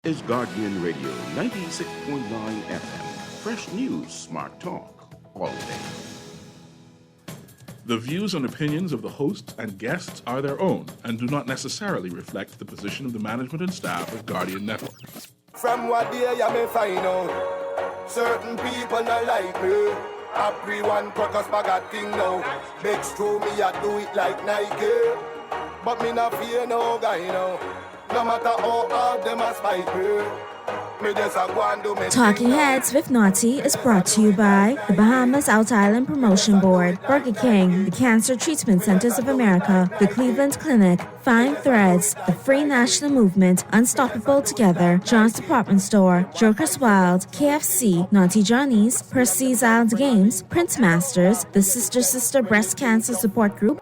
Is Guardian Radio 96.9 FM. Fresh news, smart talk, all day. The views and opinions of the hosts and guests are their own and do not necessarily reflect the position of the management and staff of Guardian Network. From what day you may find out, certain people not like me. Everyone crackers bag a thing now. Big screw me, I do it like Nike. But me not fear no guy, No matter how hard them a spite me. Me just a go and do me Talking Heads with Naughty is brought to you by the Bahamas Out Island Promotion Board, Burger King, the Cancer Treatment Centers of America, the Cleveland Clinic, Fine Threads, the Free National Movement, Unstoppable Together, John's Department Store, Joker's Wild, KFC, Naughty Johnny's, Percy's Island Games, Prince Masters, the Sister Breast Cancer Support Group.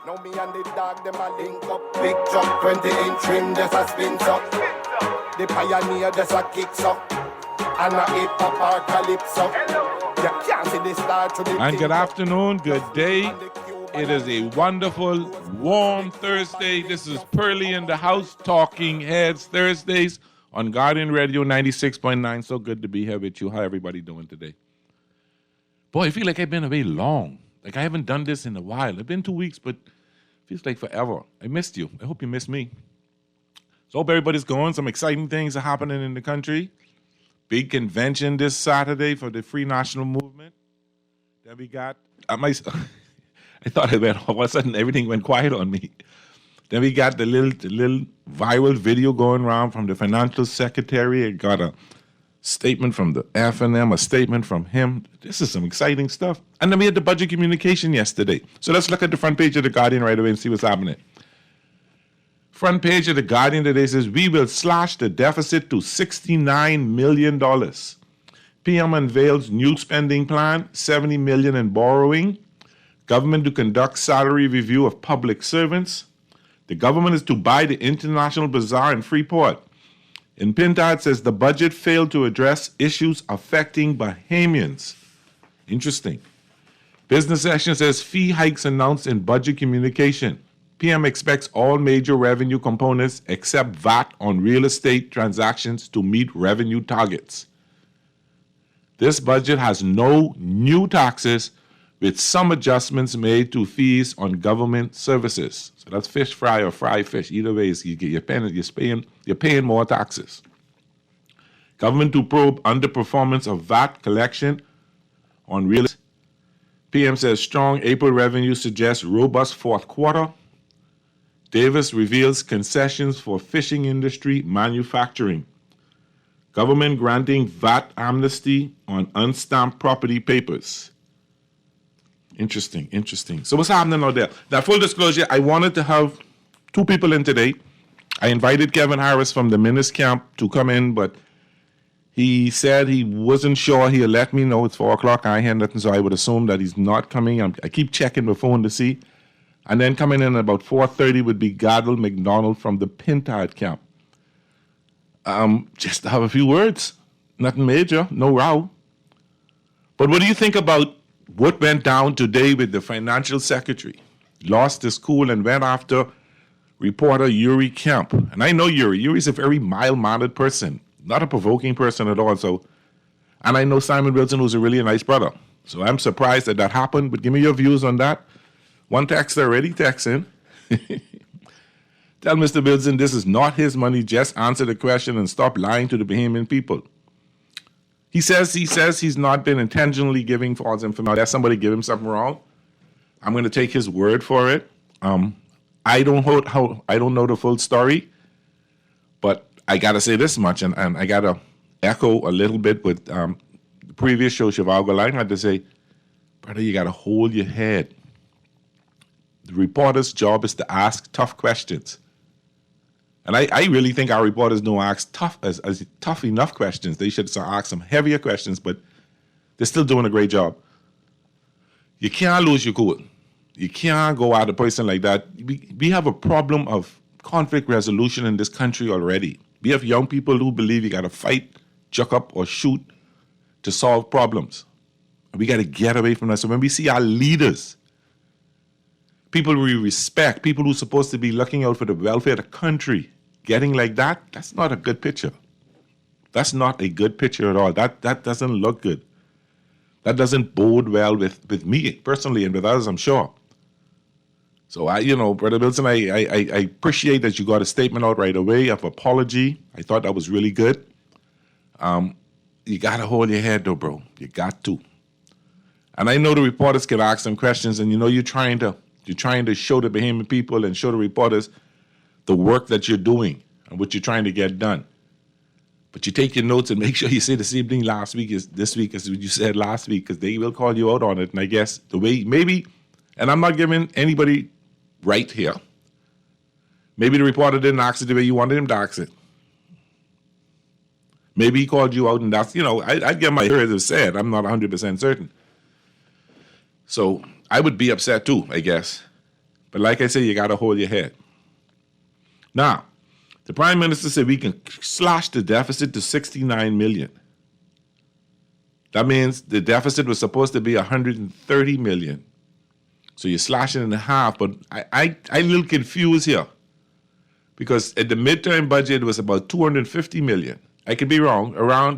Now me and the dog, them a link up. Big truck, 20-inch rim, just a spin up. The pioneer, just a kicks up. And a hip-hop or calypso. You can't see the star to the And good afternoon, good day. It is a wonderful, warm Thursday. This is Pearly in the House, Talking Heads Thursdays on Guardian Radio 96.9. So good to be here with you. How everybody doing today? Boy, I feel like I've been away long. Like I haven't done this in a while. It's been 2 weeks, but it feels like forever. I missed you. I hope you missed me. So hope everybody's going. Some exciting things are happening in the country. Big convention this Saturday for the Free National Movement. Then we got, I thought all of a sudden everything went quiet on me. Then we got the little viral video going around from the financial secretary. It got a statement from the FNM, a statement from him. This is some exciting stuff. And then we had the budget communication yesterday. So let's look at the front page of The Guardian right away and see what's happening. Front page of The Guardian today says, we will slash the deficit to $69 million. PM unveils new spending plan, $70 million in borrowing. Government to conduct salary review of public servants. The government is to buy the International Bazaar in Freeport. In Pinta, it says the budget failed to address issues affecting Bahamians. Interesting. Business Section says fee hikes announced in budget communication. PM expects all major revenue components except VAT on real estate transactions to meet revenue targets. This budget has no new taxes, with some adjustments made to fees on government services. So that's fish fry or fried fish. Either way, you're paying more taxes. Government to probe underperformance of VAT collection on real estate. PM says strong April revenue suggests robust fourth quarter. Davis reveals concessions for fishing industry manufacturing. Government granting VAT amnesty on unstamped property papers. Interesting. So what's happening out there? Now, full disclosure, I wanted to have two people in today. I invited Kevin Harris from the Minis camp to come in, but he said he wasn't sure. He'll let me know. It's 4 o'clock. I hear nothing, so I would assume that he's not coming. I keep checking the phone to see. And then coming in about 4:30 would be Gadel McDonald from the Pintard camp. Just to have a few words. Nothing major, no row. But what do you think about what went down today with the financial secretary? Lost his cool and went after reporter Yuri Kemp. And I know Yuri. Yuri's a very mild-mannered person, not a provoking person at all. And I know Simon Wilson, who's a really nice brother. So I'm surprised that happened. But give me your views on that. One texter already texting. Tell Mr. Wilson this is not his money. Just answer the question and stop lying to the Bahamian people. He says he's not been intentionally giving false information. Unless somebody give him something wrong, I'm going to take his word for it. I don't know the full story, but I got to say this much, and I got to echo a little bit with the previous show. Cheval Goline had to say, brother, you got to hold your head. The reporter's job is to ask tough questions. And I really think our reporters don't ask tough enough questions. They should ask some heavier questions, but they're still doing a great job. You can't lose your cool. You can't go at a person like that. We have a problem of conflict resolution in this country already. We have young people who believe you got to fight, chuck up, or shoot to solve problems. We got to get away from that. So when we see our leaders, people we respect, people who are supposed to be looking out for the welfare of the country, getting like that, that's not a good picture. That's not a good picture at all. That doesn't look good. That doesn't bode well with me personally and with others, I'm sure. So Brother Wilson, I appreciate that you got a statement out right away of apology. I thought that was really good. You gotta hold your head though, bro. You got to. And I know the reporters can ask some questions, and you're trying to show the Bahamian people and show the reporters the work that you're doing and what you're trying to get done. But you take your notes and make sure you say the same thing this week as you said last week, because they will call you out on it. And I guess the way maybe, and I'm not giving anybody right here. Maybe the reporter didn't ask it the way you wanted him to ask it. Maybe he called you out, and that's, I get my ears have said. I'm not 100% certain. So I would be upset too, I guess. But like I say, you got to hold your head. Now, the Prime Minister said we can slash the deficit to $69 million. That means the deficit was supposed to be $130 million. So you're slashing it in half. But I'm a little confused here, because at the midterm budget it was about $250 million. I could be wrong.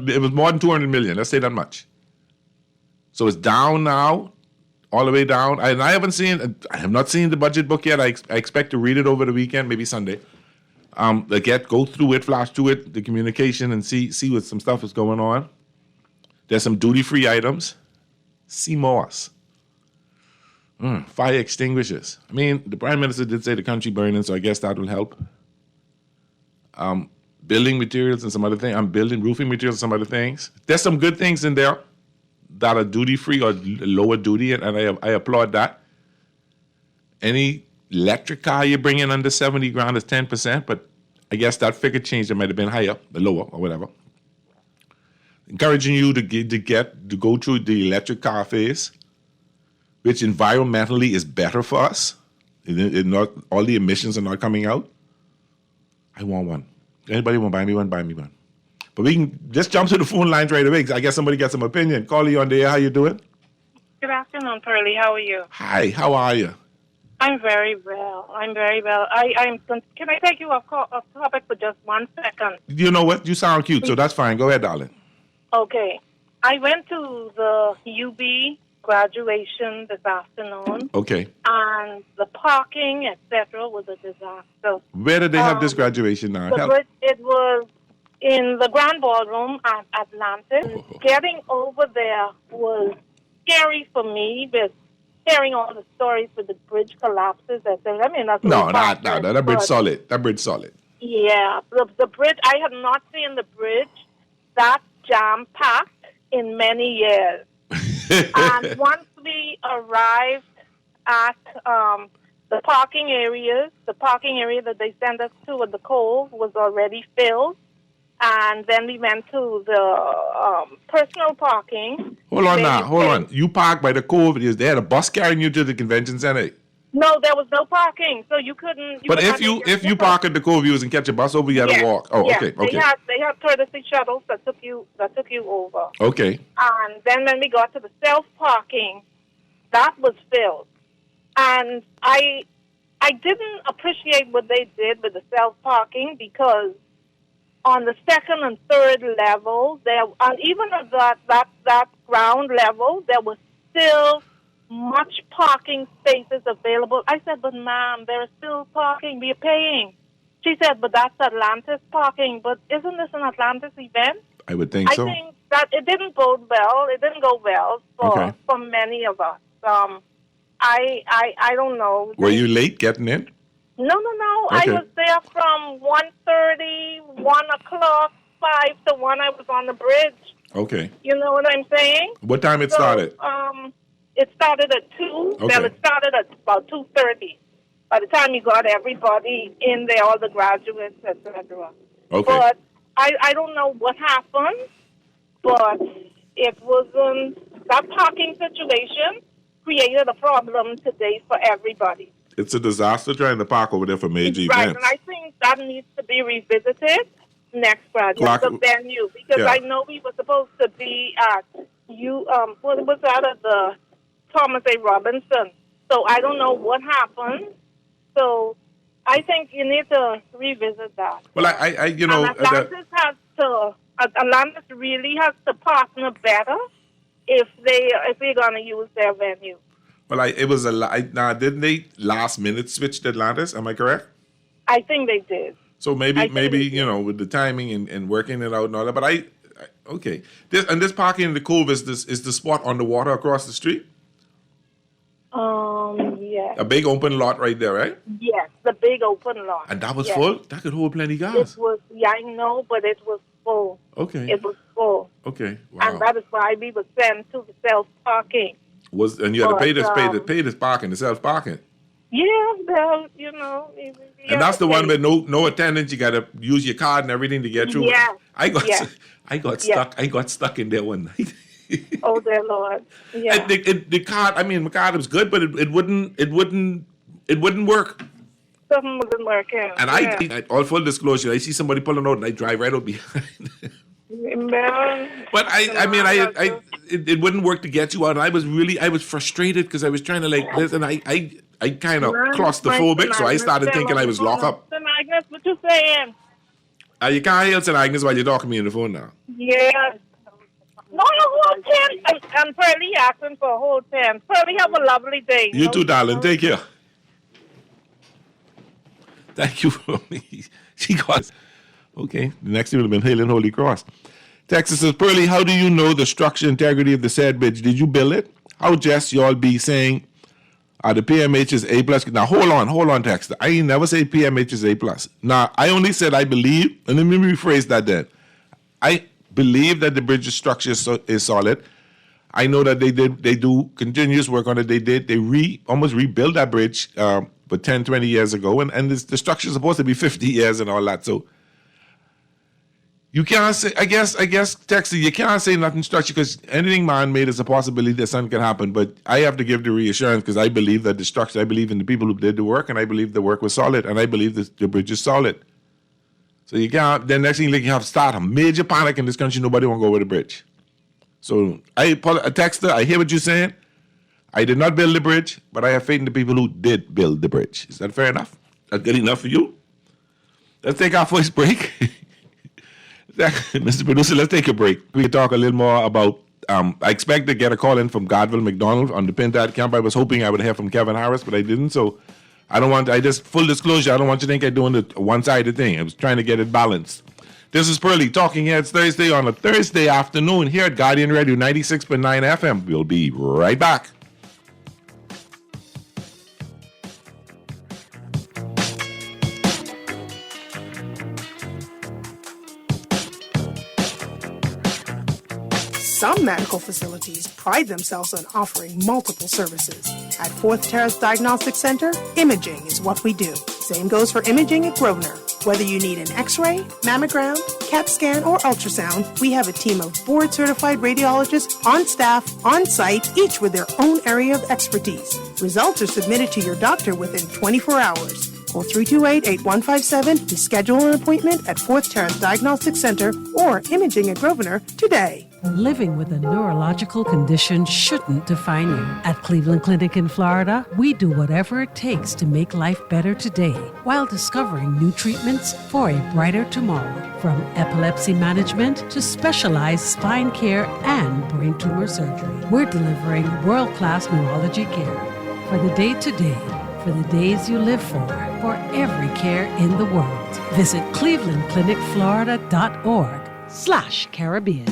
It was more than $200 million. Let's say that much. So it's down now, all the way down. I have not seen the budget book yet. I expect to read it over the weekend, maybe Sunday. Go through it, flash through it, the communication, and see what some stuff is going on. There's some duty-free items. CMOS. Fire extinguishers. I mean, the Prime Minister did say the country burning, so I guess that will help. Building materials and some other things. I'm building roofing materials and some other things. There's some good things in there that are duty-free or lower duty, and I applaud that. Any electric car you bring in under 70 grand is 10%, but I guess that figure change, it might have been higher, the lower, or whatever. Encouraging you to go through the electric car phase, which environmentally is better for us. Not all the emissions are not coming out. I want one. Anybody want to buy me one? Buy me one. But we can just jump to the phone lines right away. I guess somebody got some opinion. Carly on the air, how you doing? Good afternoon, Pearlie. How are you? Hi, how are you? I'm very well. Can I take you off topic for just 1 second? You know what? You sound cute, so that's fine. Go ahead, darling. Okay. I went to the UB graduation this afternoon. Okay. And the parking, etc., was a disaster. Where did they have this graduation now? It was in the Grand Ballroom at Atlantis. Oh. Getting over there was scary for me, with hearing all the stories with the bridge collapses. That's that bridge solid. That bridge solid. Yeah, the bridge. I have not seen the bridge that jam packed in many years. And once we arrived at the parking area that they sent us to at the Cove was already filled. And then we went to the personal parking. Hold on. You parked by the Cove. They had a bus carrying you to the convention center? No, there was no parking, so you couldn't. But if you park at the Cove, you can catch a bus over. You had to walk. Oh, yeah. Okay. They had courtesy shuttles that took you over. Okay. And then when we got to the self parking, that was filled, and I didn't appreciate what they did with the self parking, because on the second and third level, and even at that ground level, there was still much parking spaces available. I said, but ma'am, there is still parking. We are paying. She said, but that's Atlantis parking. But isn't this an Atlantis event? I would think so. I think that it didn't bode well. It didn't go well for many of us. I don't know. Were you late getting in? No. Okay. I was there from 1:30, 1 o'clock, 5 to 1. I was on the bridge. Okay. You know what I'm saying? What time it started? It started at 2. Okay. Well, it started at about 2:30. By the time you got everybody in there, all the graduates, etc. Okay. But I don't know what happened, but it wasn't, that parking situation created a problem today for everybody. It's a disaster trying to park over there for major events. Right, and I think that needs to be revisited next graduate, the venue, because I know we were supposed to be at what was that, at the Thomas A. Robinson. So I don't know what happened. So I think you need to revisit that. Well, I you know, and Atlantis really has to partner better if they're going to use their venue. well, it was now didn't they last minute switch to Atlantis? Am I correct? I think they did. So maybe you know, with the timing and working it out and all that. But okay. This parking in the Cove is the spot on the water across the street. Yeah. A big open lot right there, right? Yes, the big open lot. And that was Yes. full. That could hold plenty cars. It was, yeah, I know, but it was full. Okay. It was full. Okay. Wow. And that is why we were sent to the self-parking. And you had to pay But, this parking, the self parking. Yeah, well, you know. And that's the one with no attendance. You got to use your card and everything to get through. Yeah. I got Yeah. stuck. I got stuck in there one night. Oh, dear Lord. Yeah. And the card. I mean, my card was good, but it wouldn't work. Something wasn't working. And I all full disclosure, I see somebody pulling out, and I drive right out behind. Well, But it wouldn't work to get you out. And I was frustrated because I was trying to listen. I kind of claustrophobic, so I started thinking I was locked up. St. Agnes, what you saying? You can't hear St. Agnes while you're talking to me on the phone now. Yeah. No, a whole tent. And Pearlie asking for a whole tent. Pearlie, have a lovely day. You too, darling. Take care. Thank you for me. She got... Okay, the next thing would have been Hailing Holy Cross. Texas says, Pearlie, how do you know the structural integrity of the said bridge? Did you build it? How just y'all be saying the PMH is A+? Now, hold on, Texas. I ain't never say PMH is A+. Now, I only said I believe, and let me rephrase that then. I believe that the bridge's structure is solid. I know that they do continuous work on it. They almost rebuilt that bridge but 10, 20 years ago, and the structure is supposed to be 50 years and all that, so you can't say, I guess, Texas, you can't say nothing structure because anything man-made is a possibility that something can happen. But I have to give the reassurance because I believe that the structure, I believe in the people who did the work, and I believe the work was solid, and I believe the bridge is solid. So you can't, then next thing you have to start a major panic in this country, nobody want to go over the bridge. So Texter, I hear what you're saying. I did not build the bridge, but I have faith in the people who did build the bridge. Is that fair enough? That's good enough for you? Let's take our first break. Mr. Producer, let's take a break. We can talk a little more about, I expect to get a call in from Godville McDonald on the Pintad camp. I was hoping I would hear from Kevin Harris, but I didn't. So full disclosure, I don't want you to think I'm doing the one-sided thing. I was trying to get it balanced. This is Pearlie, Talking Heads Thursday on a Thursday afternoon here at Guardian Radio 96.9 FM. We'll be right back. Some medical facilities pride themselves on offering multiple services. At Fourth Terrace Diagnostic Center, imaging is what we do. Same goes for imaging at Grosvenor. Whether you need an X-ray, mammogram, CAT scan, or ultrasound, we have a team of board-certified radiologists on staff, on site, each with their own area of expertise. Results are submitted to your doctor within 24 hours. Call 328-8157 to schedule an appointment at Fourth Terrace Diagnostic Center or Imaging at Grosvenor today. Living with a neurological condition shouldn't define you. At Cleveland Clinic in Florida, we do whatever it takes to make life better today while discovering new treatments for a brighter tomorrow. From epilepsy management to specialized spine care and brain tumor surgery, we're delivering world-class neurology care for the day-to-day, for the days you live for every care in the world. Visit clevelandclinicflorida.org/Caribbean.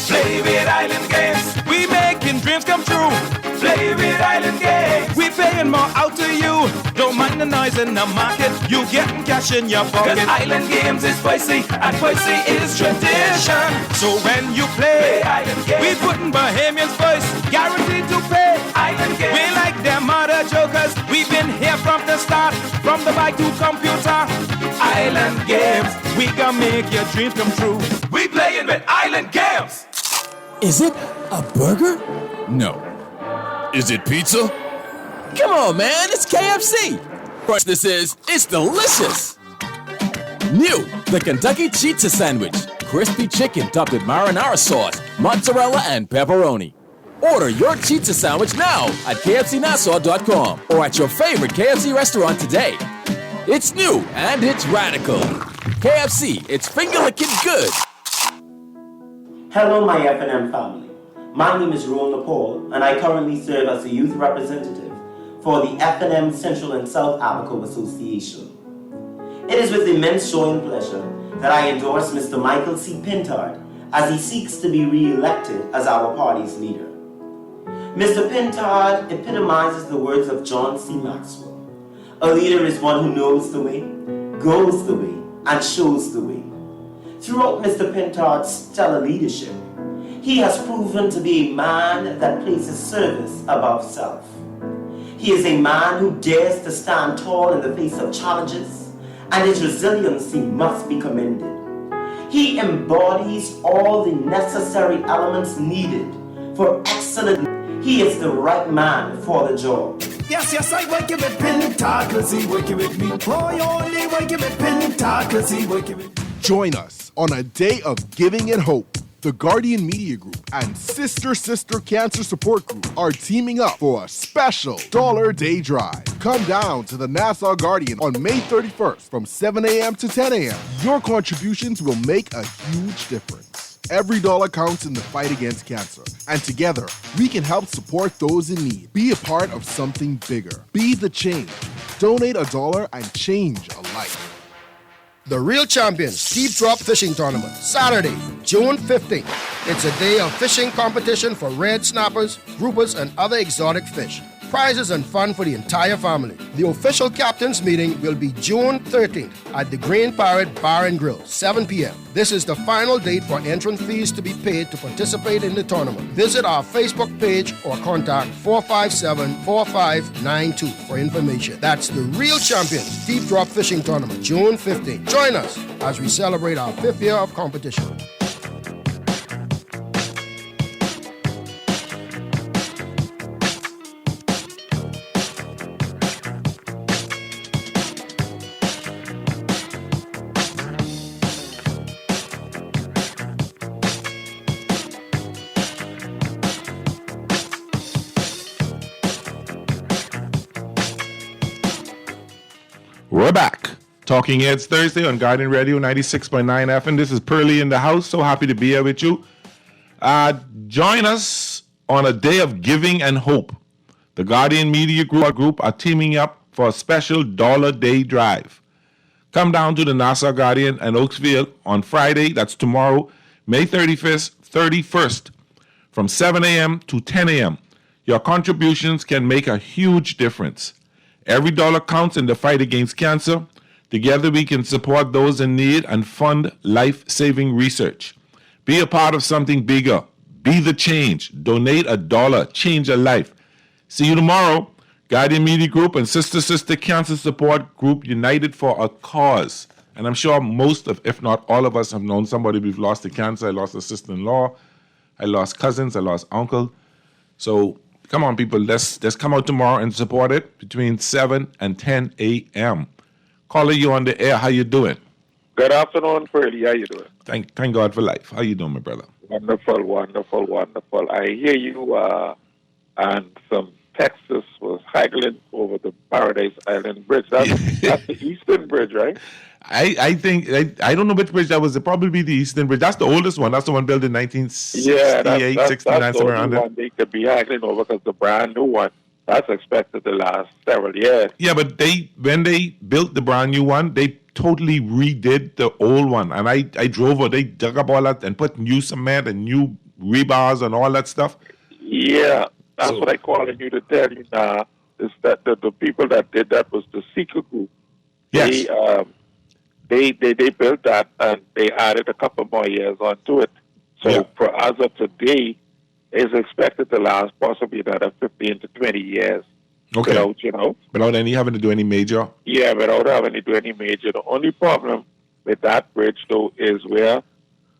Play with Island Games. We making dreams come true. Play with Island Games. We paying more out to you. Don't mind the noise in the market. You getting cash in your pocket. 'Cause Island Games is spicy and spicy is tradition. So when you play Island Games, we putting Bahamians first. Guaranteed to pay. Island Games. We like them other jokers. We've been here from the start. From the bike to computer. Island Games. We gonna make your dreams come true. We playing with Island Games. Is it a burger? No. Is it pizza? Come on, man, it's KFC. What this is, it's delicious. New, the Kentucky Pizza Sandwich. Crispy chicken topped with marinara sauce, mozzarella, and pepperoni. Order your pizza sandwich now at KFCNassau.com or at your favorite KFC restaurant today. It's new and it's radical. KFC, it's finger-licking good. Hello, my F&M family. My name is Ron Nepal, and I currently serve as the youth representative for the F&M Central and South Abaco Association. It is with immense joy and pleasure that I endorse Mr. Michael C. Pintard as he seeks to be re-elected as our party's leader. Mr. Pintard epitomizes the words of John C. Maxwell. A leader is one who knows the way, goes the way, and shows the way. Throughout Mr. Pintard's stellar leadership, he has proven to be a man that places service above self. He is a man who dares to stand tall in the face of challenges, and his resiliency must be commended. He embodies all the necessary elements needed for excellent. He is the right man for the job. Yes, I work with Pintard, cause he working with me. Boy, only working with Pintard, cause he working with me. Join us on a day of giving and hope. The Guardian Media Group and Sister Cancer Support Group are teaming up for a special $1 Day Drive. Come down to the Nassau Guardian on May 31st from 7 a.m. to 10 a.m. Your contributions will make a huge difference. Every dollar counts in the fight against cancer, and together we can help support those in need. Be a part of something bigger. Be the change. Donate $1 and change a life. The Real Champions Deep Drop Fishing Tournament, Saturday, June 15th. It's a day of fishing competition for red snappers, groupers, and other exotic fish. Prizes and fun for the entire family. The official captain's meeting will be June 13th at the Green Parrot Bar and Grill, 7 p.m. This is the final date for entrance fees to be paid to participate in the tournament. Visit our Facebook page or contact 457-4592 for information. That's the Real Champions Deep Drop Fishing Tournament, June 15th. Join us as we celebrate our 5th year of competition. We're back. Talking Heads Thursday on Guardian Radio 96.9 FM. This is Pearly in the house. So happy to be here with you. Join us on a day of giving and hope. The Guardian Media Group are teaming up for a special $1 Day Drive. Come down to the Nassau Guardian and Oaksville on Friday, that's tomorrow, May 31st, from 7 a.m. to 10 a.m. Your contributions can make a huge difference. Every dollar counts in the fight against cancer. Together we can support those in need and fund life-saving research. Be a part of something bigger. Be the change. Donate $1. Change a life. See you tomorrow. Guardian Media Group and Sister Cancer Support Group united for a cause. And I'm sure most of, if not all of us, have known somebody we've lost to cancer. I lost a sister-in-law. I lost cousins. I lost uncle. So come on, people. Let's come out tomorrow and support it between 7 and 10 a.m. Caller, you on the air. How you doing? Good afternoon, Freddie. How you doing? Thank God for life. How you doing, my brother? Wonderful, wonderful, wonderful. I hear you and some Texas was haggling over the Paradise Island Bridge. That's the Eastern Bridge, right? I think, I don't know which bridge that was. It probably be the Eastern Bridge. That's the oldest one. That's the one built in 1968, 69, somewhere around there. One they could be haggling over because the brand new one, that's expected to last several years. Yeah, but when they built the brand new one, they totally redid the old one. And I drove over, they dug up all that and put new cement and new rebars and all that stuff. Yeah, that's what I calling you to tell you now, is that the people that did that was the Seeker Group. Yes. They built that and they added a couple more years onto it. So for as of today, it's expected to last possibly another 15 to 20 years. Okay. Without having to do any major? Yeah, without having to do any major. The only problem with that bridge, though, is where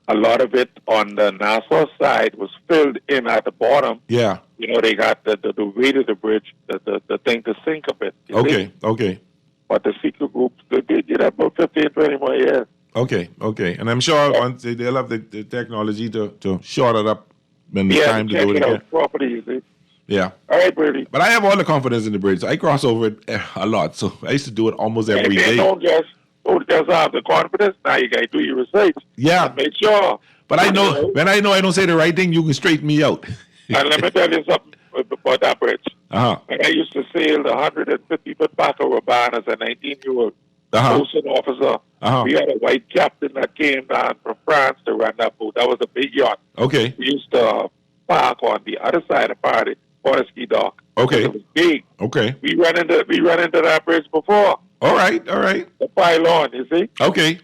a lot of it on the Nassau side was filled in at the bottom. Yeah. They got the weight of the bridge, the thing to sink a bit. Okay. But the Seeker Group, they did about 15, 20 more years. Okay. And I'm sure once they'll have the technology to short it up when it's time to do it again. Property, you see. Yeah. All right, Bertie. But I have all the confidence in the bridge. I cross over it a lot, so I used to do it almost every day. Don't just have the confidence. Now you got to do your research. Yeah. And make sure. But I know, when I know I don't say the right thing, you can straighten me out. And let me tell you something about that bridge. Uh-huh. When I used to sail the 150-foot back of Raban as a 19-year-old boatswain officer, we had a white captain that came down from France to run that boat. That was a big yacht. Okay. We used to park on the other side of the Fortescue dock. Okay. It was big. Okay. We run into that bridge before. All right. The pylon, you see? Okay.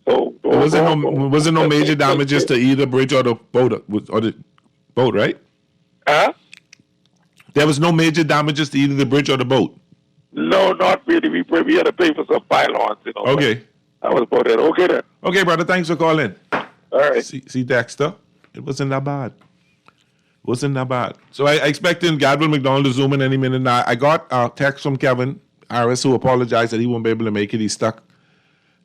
So wasn't no major damages to either bridge or the boat, right? Huh? There was no major damages to either the bridge or the boat. No, not really. We had to pay for some pylons, Okay. That was about it. Okay then. Okay, brother. Thanks for calling. All right. See Dexter? It wasn't that bad. So I expecting Gadwin McDonald to zoom in any minute now. I got a text from Kevin Harris who apologized that he won't be able to make it. He's stuck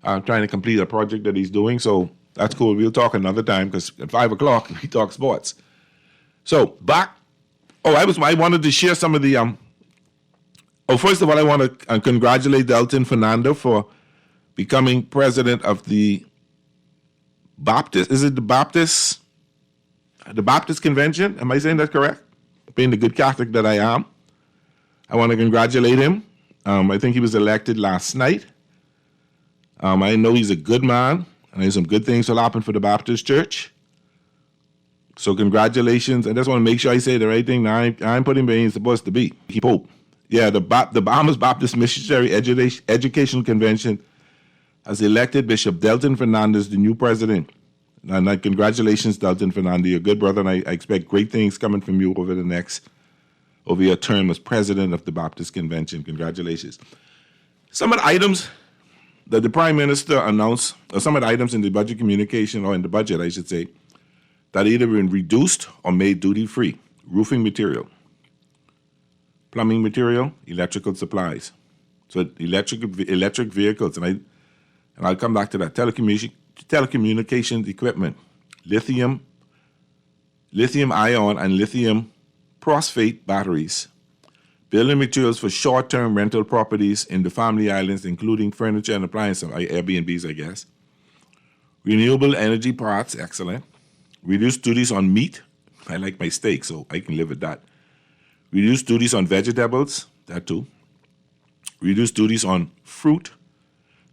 trying to complete a project that he's doing. So that's cool. We'll talk another time because at 5 o'clock we talk sports. So back. I wanted to share some of the. First of all, I want to congratulate Delton Fernando for becoming president of the Baptist. Is it the Baptist? The Baptist Convention? Am I saying that correct? Being the good Catholic that I am, I want to congratulate him. I think he was elected last night. I know he's a good man, and there's some good things will happen for the Baptist Church. So congratulations. I just want to make sure I say the right thing. Now, I'm putting where he's supposed to be. He Pope. Yeah, the Bahamas Baptist Missionary Educational Convention has elected Bishop Delton Fernandez the new president. And congratulations, Delton Fernandez. You're a good brother, and I expect great things coming from you over your term as president of the Baptist Convention. Congratulations. Some of the items that the Prime Minister announced, or some of the items in the budget communication, or in the budget, I should say, that either been reduced or made duty-free. Roofing material, plumbing material, electrical supplies. So electric vehicles, and I'll come back to that. Telecommunications equipment, lithium ion and lithium phosphate batteries, building materials for short-term rental properties in the Family Islands, including furniture and appliances, Airbnbs, I guess. Renewable energy parts, excellent. Reduced duties on meat. I like my steak, so I can live with that. Reduced duties on vegetables, that too. Reduced duties on fruit.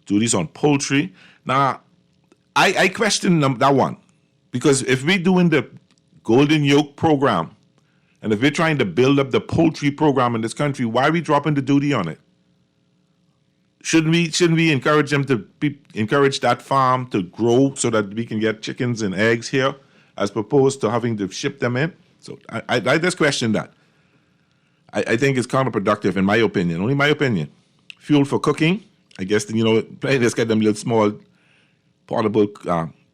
Duties on poultry. Now, I question that one. Because if we're doing the Golden Yoke program, and if we're trying to build up the poultry program in this country, why are we dropping the duty on it? Shouldn't we encourage them to encourage that farm to grow so that we can get chickens and eggs here, as opposed to having to ship them in? So I just question that. I think it's counterproductive, in my opinion. Only my opinion. Fuel for cooking. I guess, let's get them little small portable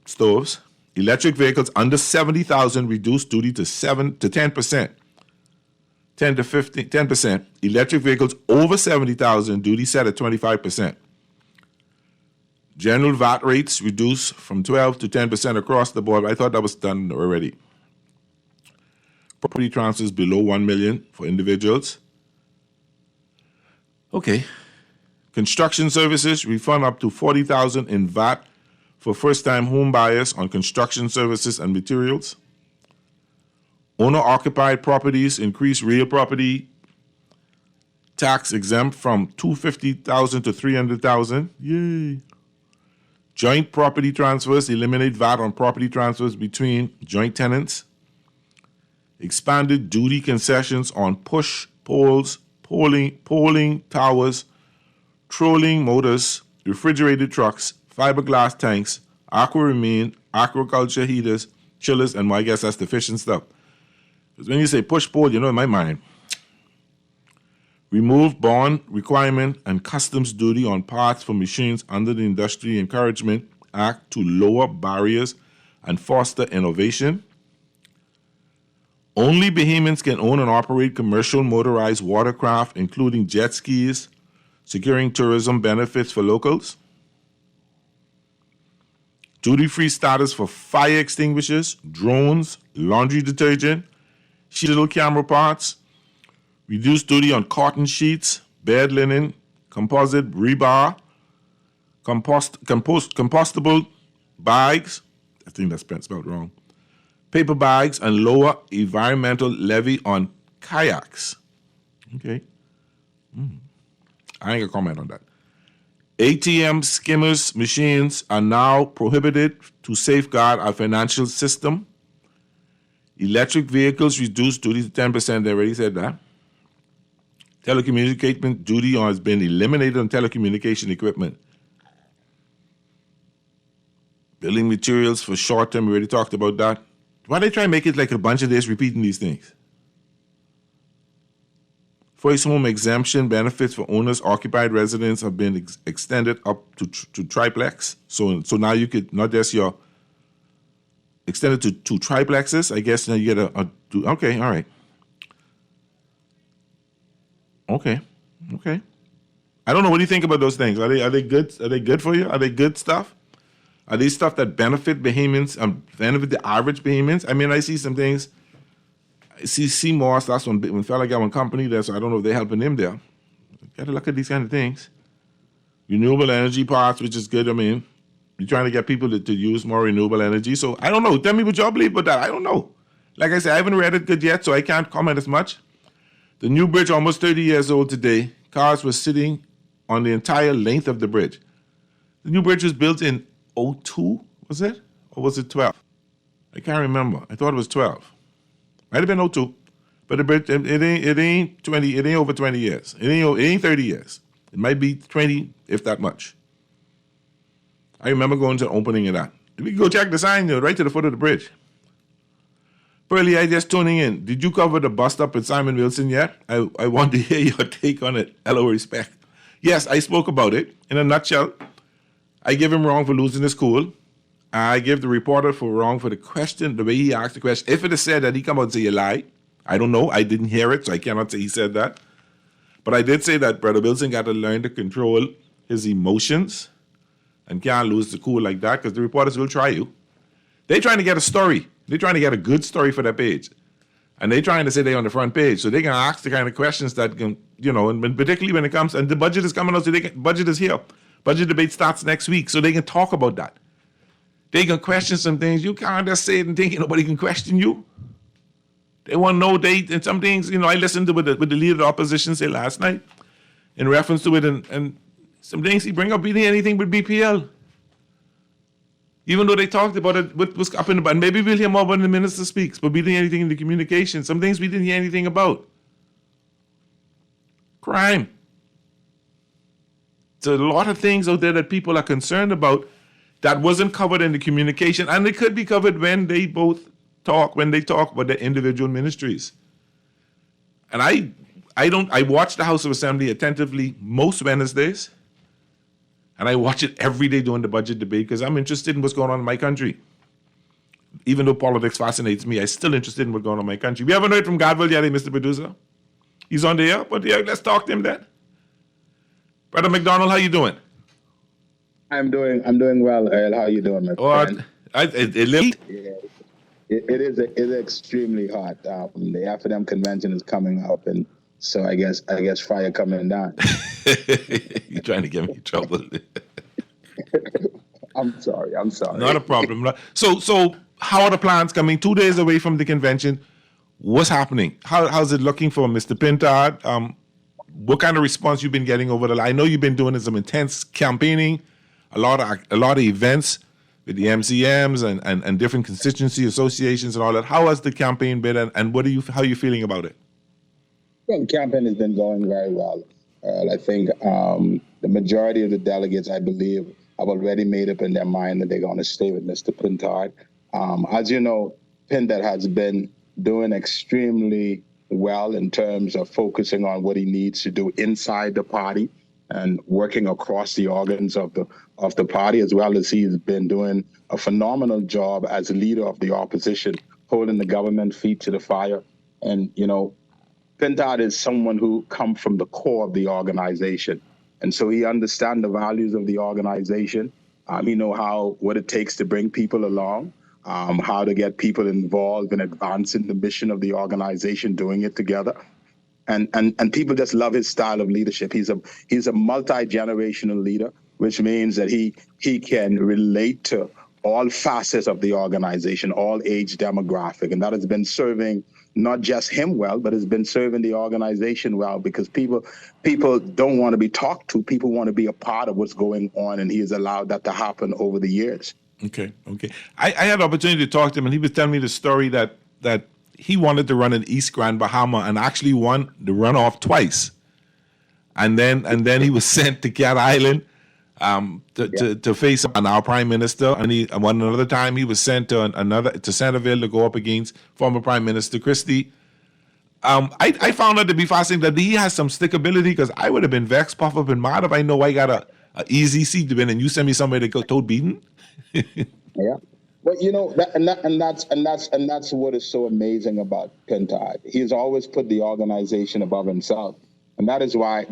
stoves. Electric vehicles under 70,000 reduced duty to 10%. 10%. Electric vehicles over 70,000 duty set at 25%. General VAT rates reduced from 12 to 10% across the board. I thought that was done already. Property transfers below 1 million for individuals. Okay. Construction services refund up to 40,000 in VAT for first-time home buyers on construction services and materials. Owner-occupied properties increase real property tax exempt from $250,000 to $300,000. Yay! Joint property transfers eliminate VAT on property transfers between joint tenants. Expanded duty concessions on push poles, polling towers, trolling motors, refrigerated trucks, fiberglass tanks, aquaculture heaters, chillers, and I guess that's the fish and stuff. Because when you say push pole, in my mind, remove bond requirement and customs duty on parts for machines under the Industry Encouragement Act to lower barriers and foster innovation. Only Bahamians can own and operate commercial motorized watercraft, including jet skis, securing tourism benefits for locals. Duty-free status for fire extinguishers, drones, laundry detergent, digital camera parts, reduced duty on cotton sheets, bed linen, composite rebar, compostable bags, I think that's spelled wrong, paper bags, and lower environmental levy on kayaks. Okay. I ain't gonna comment on that. ATM skimmers machines are now prohibited to safeguard our financial system. Electric vehicles reduced duty to 10%. They already said that. Telecommunication duty has been eliminated on telecommunication equipment. Building materials for short term, we already talked about that. Why they try to make it like a bunch of days repeating these things? First home exemption benefits for owners occupied residents have been extended up to triplex. So now you could not just your extended to 2 triplexes. I guess now you get okay, all right. Okay. I don't know. What do you think about those things? Are they good? Are they good for you? Are they good stuff? Are these stuff that benefit Bahamians, benefit the average Bahamians? I mean, I see some things. I see Moss, that's when fella got one company there, so I don't know if they're helping him there. Got to look at these kind of things. Renewable energy parts, which is good. I mean, you're trying to get people to use more renewable energy. So I don't know. Tell me what y'all believe about that. I don't know. Like I said, I haven't read it good yet, so I can't comment as much. The new bridge, almost 30 years old today. Cars were sitting on the entire length of the bridge. The new bridge was built in 02, was it? Or was it 12? I can't remember. I thought it was 12. Might have been 02. But the bridge, it ain't 20, it ain't over 20 years. It ain't 30 years. It might be 20, if that much. I remember going to the opening of that. We can go check the sign, right to the foot of the bridge. Pearlie, I just tuning in. Did you cover the bust up with Simon Wilson yet? I want to hear your take on it. Hello, respect. Yes, I spoke about it. In a nutshell, I give him wrong for losing his cool. I give the reporter wrong for the question, the way he asked the question. If it is said that he come out and say you lie, I don't know. I didn't hear it, so I cannot say he said that. But I did say that Brother Wilson got to learn to control his emotions and can't lose the cool like that because the reporters will try you. They're trying to get a story. They're trying to get a good story for their page. And they're trying to say they're on the front page. So they can ask the kind of questions that can, and particularly when it comes, and the budget is coming out, so budget is here. Budget debate starts next week, so they can talk about that. They can question some things. You can't just say it and think nobody can question you. They want to know and some things, I listened to what the leader of the opposition say last night in reference to it, and some things he bring up beating anything but BPL. Even though they talked about it, what was up in the button. Maybe we'll hear more when the minister speaks, but beating anything in the communication. Some things we didn't hear anything about. Crime. So a lot of things out there that people are concerned about that wasn't covered in the communication, and it could be covered when they talk about their individual ministries. And I watch the House of Assembly attentively most Wednesdays, and I watch it every day during the budget debate because I'm interested in what's going on in my country. Even though politics fascinates me, I'm still interested in what's going on in my country. We haven't heard from Godwell yet, Mr. Producer. He's on the air, but yeah, let's talk to him then. Brother McDonald, how you doing? I'm doing well, Earl. How you doing, my friend? It is extremely hot. The FNM convention is coming up, and so I guess fire coming down. You're trying to get me in trouble. I'm sorry. Not a problem. So how are the plans coming? 2 days away from the convention. What's happening? How's it looking for Mr. Pintard? What kind of response you've been getting over I know you've been doing some intense campaigning, a lot of events with the MCMs and different constituency associations and all that. How has the campaign been, and how are you feeling about it? Well, the campaign has been going very well. I think the majority of the delegates, I believe, have already made up in their mind that they're going to stay with Mr. Pintard. As you know, Pintard has been doing extremely well in terms of focusing on what he needs to do inside the party and working across the organs of the party, as well as he's been doing a phenomenal job as leader of the opposition, holding the government feet to the fire. And, Pintard is someone who comes from the core of the organization. And so he understands the values of the organization. He knows what it takes to bring people along, how to get people involved in advancing the mission of the organization, doing it together. and people just love his style of leadership. He's a multi-generational leader, which means that he can relate to all facets of the organization, all age demographic, and that has been serving not just him well, but has been serving the organization well, because people don't want to be talked to. People want to be a part of what's going on, and he has allowed that to happen over the years. Okay. I had the opportunity to talk to him, and he was telling me the story that he wanted to run in East Grand Bahama and actually won the runoff twice, and then he was sent to Cat Island to face our prime minister, and another time he was sent to Centerville to go up against former Prime Minister Christie. I found that to be fascinating that he has some stickability, because I would have been vexed, puff up, and mad if I know I got a easy seat to win, and you send me somebody to go toad beaten. Yeah. Well, you know, that's what is so amazing about Pintard. He's always put the organization above himself. And that is why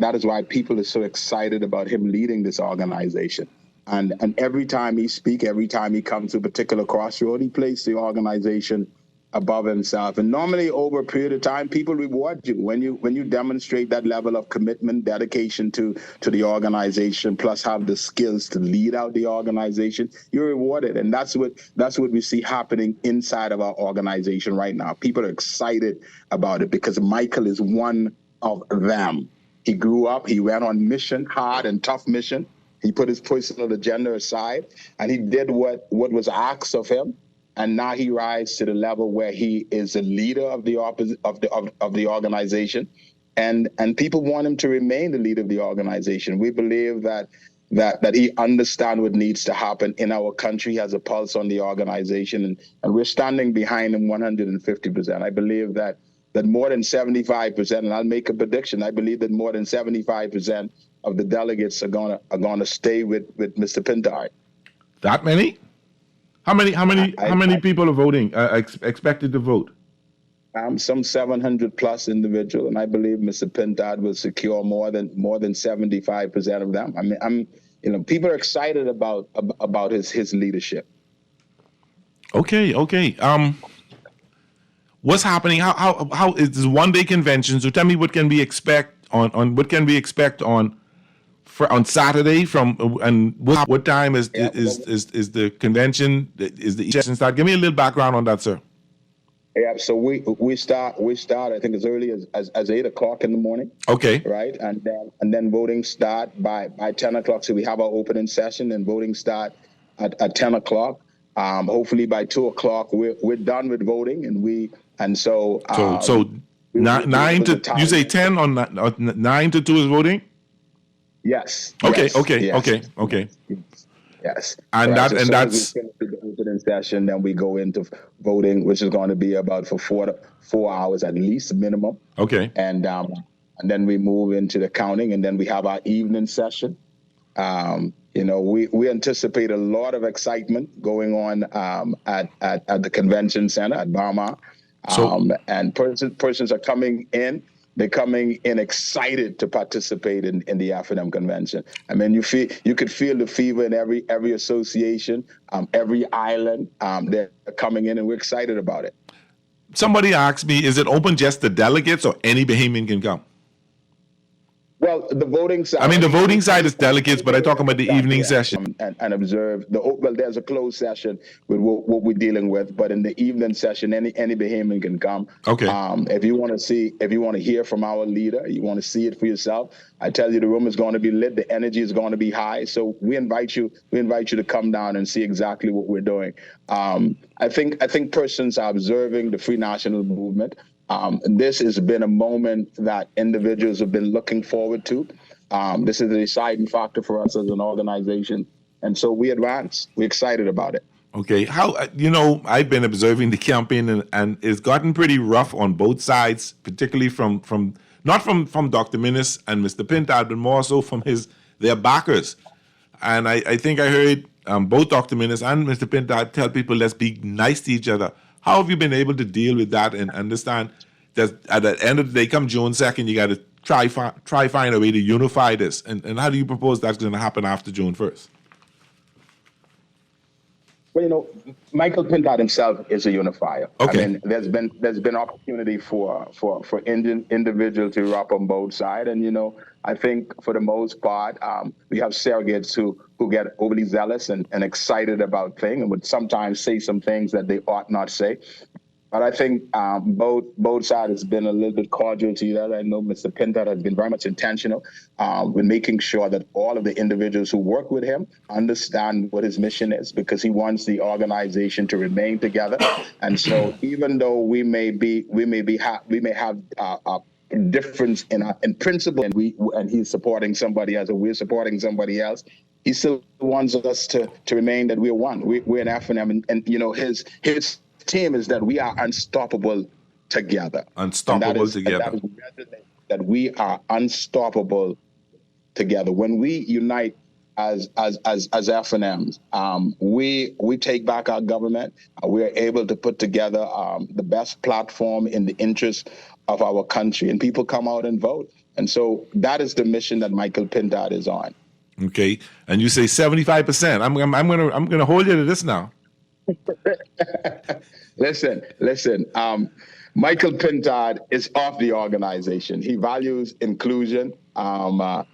people are so excited about him leading this organization. And every time he speaks, every time he comes to a particular crossroad, he places the organization above himself. And normally over a period of time, people reward you when you demonstrate that level of commitment, dedication to the organization, plus have the skills to lead out the organization. You're rewarded, and that's what we see happening inside of our organization right now. People are excited about it because Michael is one of them. He grew up, he went on mission, hard and tough mission. He put his personal agenda aside, and he did what was asked of him. And now he rises to the level where he is a leader of the organization, and people want him to remain the leader of the organization. We believe that he understands what needs to happen in our country, has a pulse on the organization, and we're standing behind him 150%. I believe that more than 75%, and I'll make a prediction, I believe that more than 75% of the delegates are gonna stay with Mr. Pintard. That many? How many people are voting? Expected to vote? Some 700 plus individual, and I believe Mr. Pintard will secure more than 75% of them. I mean, people are excited about his leadership. Okay. What's happening? How is this one-day convention? So tell me what can we expect on Saturday and what time is the convention? Is the session start? Give me a little background on that, sir. Yeah, so we start. I think as early as 8:00 in the morning. Okay. Right, and then voting start by 10:00. So we have our opening session, and voting start at 10:00. Hopefully by 2:00 we're done with voting, so 9 to you say 10 on 9 to 2 is voting. Yes. Okay. Yes. And right, that's we finish the opening session, then we go into voting, which is going to be about for 4 hours at least minimum. Okay. And then we move into the counting, and then we have our evening session. We anticipate a lot of excitement going on at the convention center at Bahama. And persons are coming in. They're coming in excited to participate in the F&M convention. I mean, you could feel the fever in every association, every island. They're coming in, and we're excited about it. Somebody asked me, is it open just to delegates, or any Bahamian can come? Well, the voting side. I mean, the voting side is delegates, but I talk about the evening session. And observe there's a closed session with what we're dealing with, but in the evening session, any Bahamian can come. Okay. If you want to hear from our leader, you want to see it for yourself, I tell you, the room is going to be lit. The energy is going to be high. So we invite you to come down and see exactly what we're doing. I think persons are observing the Free National Movement. This has been a moment that individuals have been looking forward to. This is a deciding factor for us as an organization. And so we advance. We're excited about it. Okay. I've been observing the campaign, and it's gotten pretty rough on both sides, particularly not from Dr. Minnis and Mr. Pintard, but more so from their backers. And I think I heard both Dr. Minnis and Mr. Pintard tell people, let's be nice to each other. How have you been able to deal with that and understand that at the end of the day, come June 2nd, you got to try find a way to unify this? And how do you propose that's going to happen after June 1st? Well, Michael Pintard himself is a unifier. Okay. I mean, there's been opportunity for Indian individuals to rap on both sides, and I think for the most part, we have surrogates who get overly zealous and excited about things and would sometimes say some things that they ought not say. But I think both sides has been a little bit cordial to that. I know Mr. Pintard has been very much intentional with making sure that all of the individuals who work with him understand what his mission is, because he wants the organization to remain together. And so, even though we may have a difference in principle, and he's supporting somebody else, or we're supporting somebody else, he still wants us to remain that we're one. We're an FNM, and his team is that we are unstoppable together. Unstoppable together. That we are unstoppable together. When we unite as FNMs, we take back our government. We're able to put together the best platform in the interest of our country, and people come out and vote. And so that is the mission that Michael Pintard is on. Okay, and you say 75%. I'm gonna hold you to this now. Listen. Michael Pintard is of the organization. He values inclusion.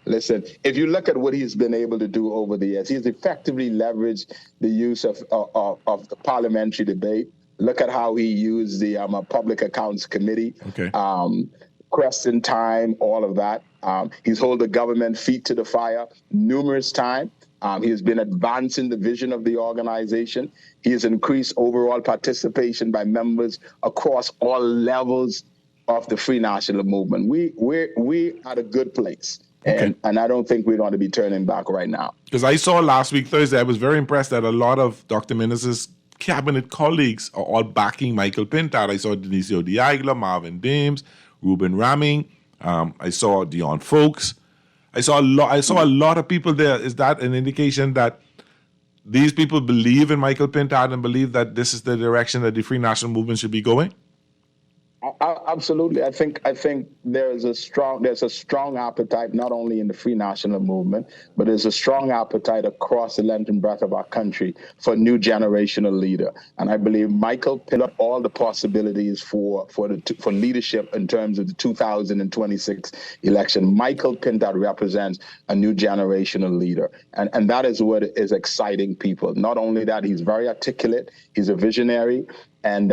Listen, if you look at what he's been able to do over the years, he's effectively leveraged the use of the parliamentary debate. Look at how he used the Public Accounts Committee, question time, all of that. He's held the government feet to the fire numerous times. He has been advancing the vision of the organization. He has increased overall participation by members across all levels of the Free National Movement. We're at a good place, and I don't think we're going to be turning back right now. Because I saw last week, Thursday, I was very impressed that a lot of Dr. Minnis's cabinet colleagues are all backing Michael Pintard. I saw Denisio Diagla, Marvin Dames, Ruben Ramming. I saw Dion Folks. I saw a lot of people there. Is that an indication that these people believe in Michael Pintard and believe that this is the direction that the Free National Movement should be going? Absolutely. I think there's a strong appetite not only in the Free National Movement, but there's a strong appetite across the length and breadth of our country for a new generational leader. And I believe Michael Pintard all the possibilities for leadership in terms of the 2026 election. Michael Pintard represents a new generational leader, and that is what is exciting people. Not only that, he's very articulate. He's a visionary. And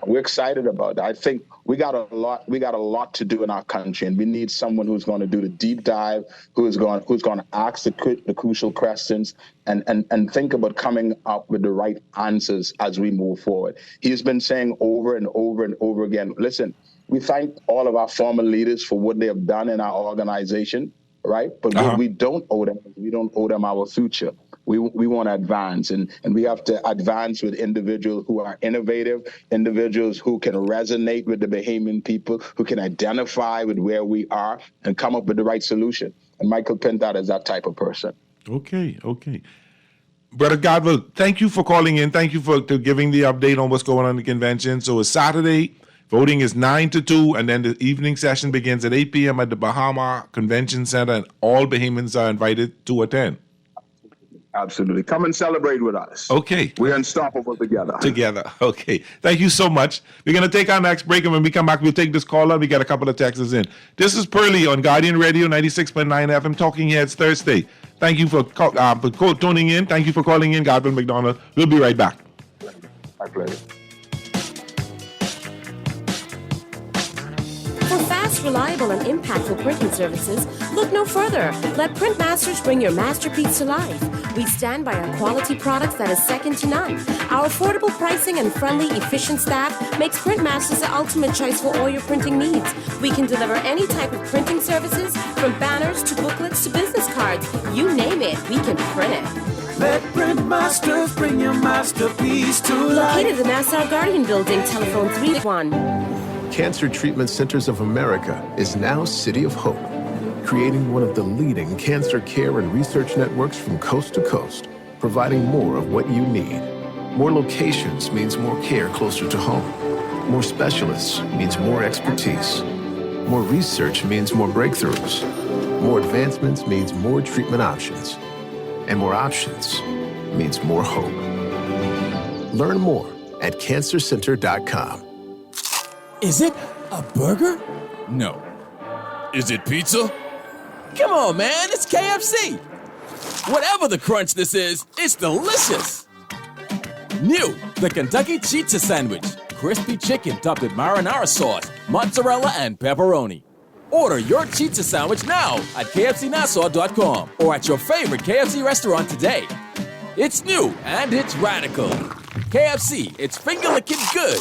we're excited about that. I think we got a lot to do in our country, and we need someone who's going to do the deep dive, who's going to ask the crucial questions, and think about coming up with the right answers as we move forward. He's been saying over and over and over again, listen, we thank all of our former leaders for what they have done in our organization, right? But what we don't owe them is we don't owe them our future. We want to advance, and we have to advance with individuals who are innovative, individuals who can resonate with the Bahamian people, who can identify with where we are and come up with the right solution. And Michael Pintard is that type of person. Okay. Brother Godwell, thank you for calling in. Thank you for giving the update on what's going on in the convention. So it's Saturday. Voting is 9 to 2, and then the evening session begins at 8 p.m. at the Bahama Convention Center, and all Bahamians are invited to attend. Absolutely. Come and celebrate with us. Okay. We're unstoppable together. Okay. Thank you so much. We're going to take our next break, and when we come back, we'll take this caller. We got a couple of texts in. This is Pearlie on Guardian Radio 96.9 FM, Talking Heads Thursday. Thank you for tuning in. Thank you for calling in, Godwin McDonald. We'll be right back. My pleasure. For fast, reliable, and impactful printing services, look no further. Let Printmasters bring your masterpiece to life. We stand by our quality products that is second to none. Our affordable pricing and friendly, efficient staff makes Printmasters the ultimate choice for all your printing needs. We can deliver any type of printing services, from banners to booklets to business cards. You name it, we can print it. Let Printmasters bring your masterpiece to life. Located in the Nassau Guardian Building, telephone 31. Cancer Treatment Centers of America is now City of Hope, creating one of the leading cancer care and research networks from coast to coast, providing more of what you need. More locations means more care closer to home. More specialists means more expertise. More research means more breakthroughs. More advancements means more treatment options. And more options means more hope. Learn more at cancercenter.com. Is it a burger? No. Is it pizza? Come on, man, it's KFC. Whatever the crunch this is, it's delicious. New, the Kentucky Chizza Sandwich. Crispy chicken topped with marinara sauce, mozzarella, and pepperoni. Order your Chizza Sandwich now at kfcnassau.com or at your favorite KFC restaurant today. It's new and it's radical. KFC, it's finger-licking good.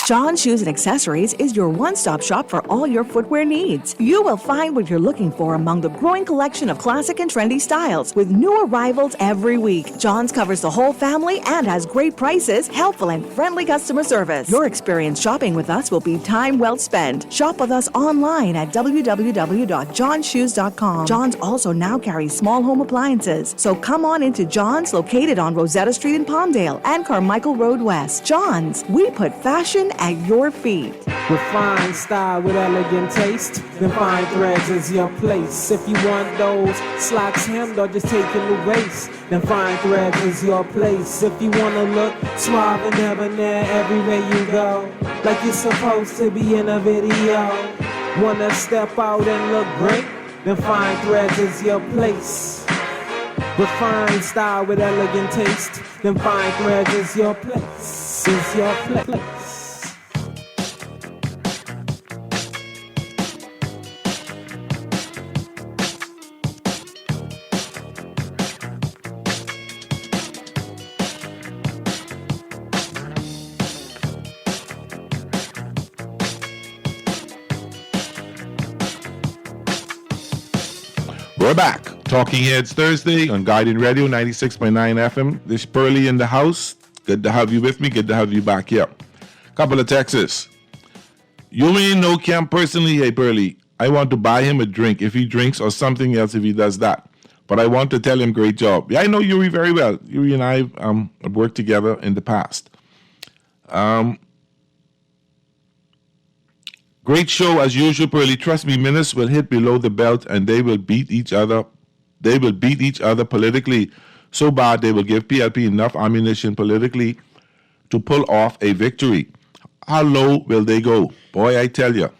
John Shoes and Accessories is your one-stop shop for all your footwear needs. You will find what you're looking for among the growing collection of classic and trendy styles with new arrivals every week. John's covers the whole family and has great prices, helpful and friendly customer service. Your experience shopping with us will be time well spent. Shop with us online at www.johnshoes.com. John's also now carries small home appliances. So come on into John's, located on Rosetta Street in Palmdale and Carmichael Road West. John's, we put fashion at your feet. Refined style with elegant taste, then Fine Threads is your place. If you want those slacks hemmed or just taking the waist, then Fine Threads is your place. If you want to look suave and debonair everywhere you go, like you're supposed to be in a video, want to step out and look great, then Fine Threads is your place. Refined style with elegant taste, then Fine Threads is your place, is your place. We're back. Talking Heads Thursday on Guardian Radio 96.9 FM. This Pearly in the house. Good to have you with me. Good to have you back here. Couple of texts. You may know Camp personally. Hey, Pearly, I want to buy him a drink if he drinks or something else if he does that. But I want to tell him great job. Yeah, I know Yuri very well. Yuri and I have worked together in the past. Great show as usual, Pearly. Trust me, Minutes will hit below the belt and they will beat each other. They will beat each other politically so bad they will give PLP enough ammunition politically to pull off a victory. How low will they go? Boy, I tell you.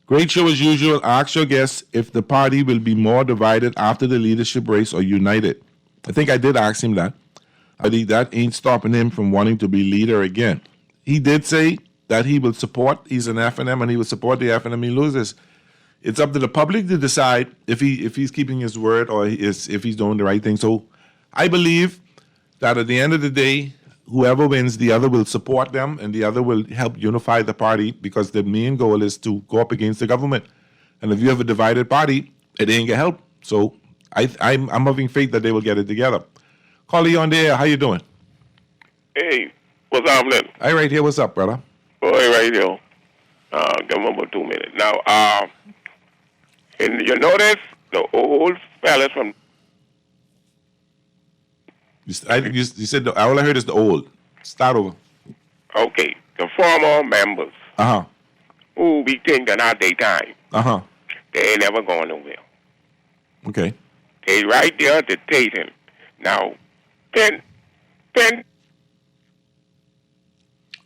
Great show as usual. Ask your guests if the party will be more divided after the leadership race or united. I think I did ask him that. I think that ain't stopping him from wanting to be leader again. He did say that he will support, he's an FNM, and he will support the FNM he loses. It's up to the public to decide if he's keeping his word or if he's doing the right thing. So I believe that at the end of the day, whoever wins, the other will support them and the other will help unify the party because the main goal is to go up against the government. And if you have a divided party, it ain't gonna help. So I'm having faith that they will get it together. Carly on the air, how you doing? Hey, what's happening? Hey, right here, what's up, brother? Boy, right here. Give him about 2 minutes. Now, and you notice the old fellas from... You said, all I heard is the old. Start over. Okay, the former members. Uh-huh. Who we think they're not their time. Uh-huh. They ain't never going nowhere. Okay. They right there dictating. Now, then...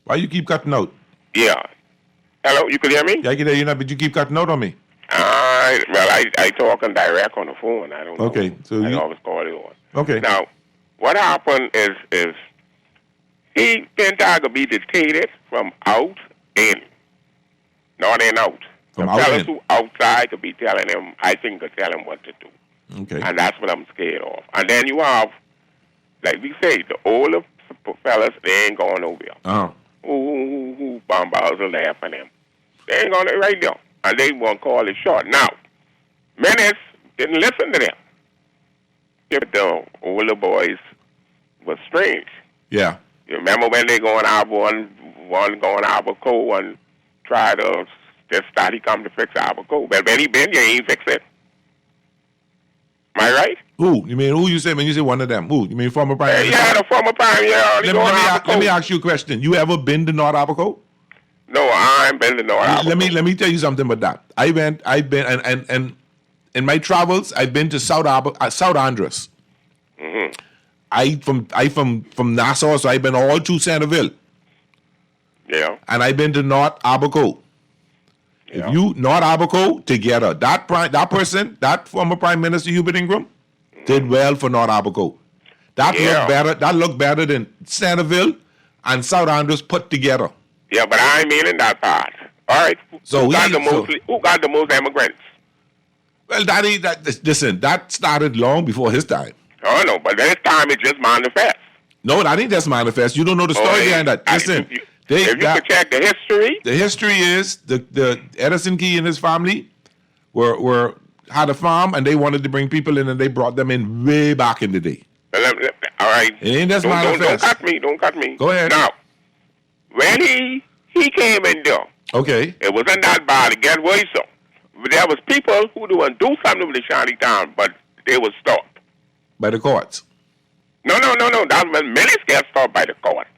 Why you keep cutting out? Yeah. Hello, you can hear me? Yeah, I can hear you now, but you keep cutting out on me. I talking direct on the phone. I don't know. Okay, so I always call it on. Okay. Now, what happened is he Pentagon be dictated from out in, not in out. From the out fellas in. who outside could be telling him, I think could tell him what to do. Okay. And that's what I'm scared of. And then you have, like we say, the older fellas, they ain't going nowhere. Uh-huh. Who bombards the laugh at them. They ain't going to right there. And they won't call it short. Now, Menace didn't listen to them. The older boys was strange. Yeah. You remember when they go on one go on Albuquerque and try to just start he come to fix Albuquerque. But when he been, you ain't fix it. Am I right? Who? You mean who you say when you say one of them? Who? You mean former prime minister? Yeah, the former prime minister. Let me ask you a question. You ever been to North Albuquerque? No, I ain't been to North Albuquerque. Let me tell you something about that. I've been and in my travels I've been to South Andres. Mm-hmm. I from Nassau, so I've been all through Centerville. Yeah. And I've been to North Abaco. Yeah. If you North Abaco together, that former Prime Minister Hubert Ingram did well for North Abaco. That looked better than Centerville and South Andrews put together. Yeah, but I ain't meaning that part. All right. So who got the most immigrants? Well, listen, that started long before his time. Oh no, but this time it just manifests. No, I think that's manifest. You don't know the story behind that. Listen, if you could check the history. The history is the Edison Key and his family had a farm and they wanted to bring people in and they brought them in way back in the day. All right. It ain't just manifest. Don't cut me. Go ahead. Now, when he came in there, okay, it wasn't that bad. It got worse. There was people who would do something with the shanty town, but they were stopped by the courts. No. That was minutes get stopped by the court.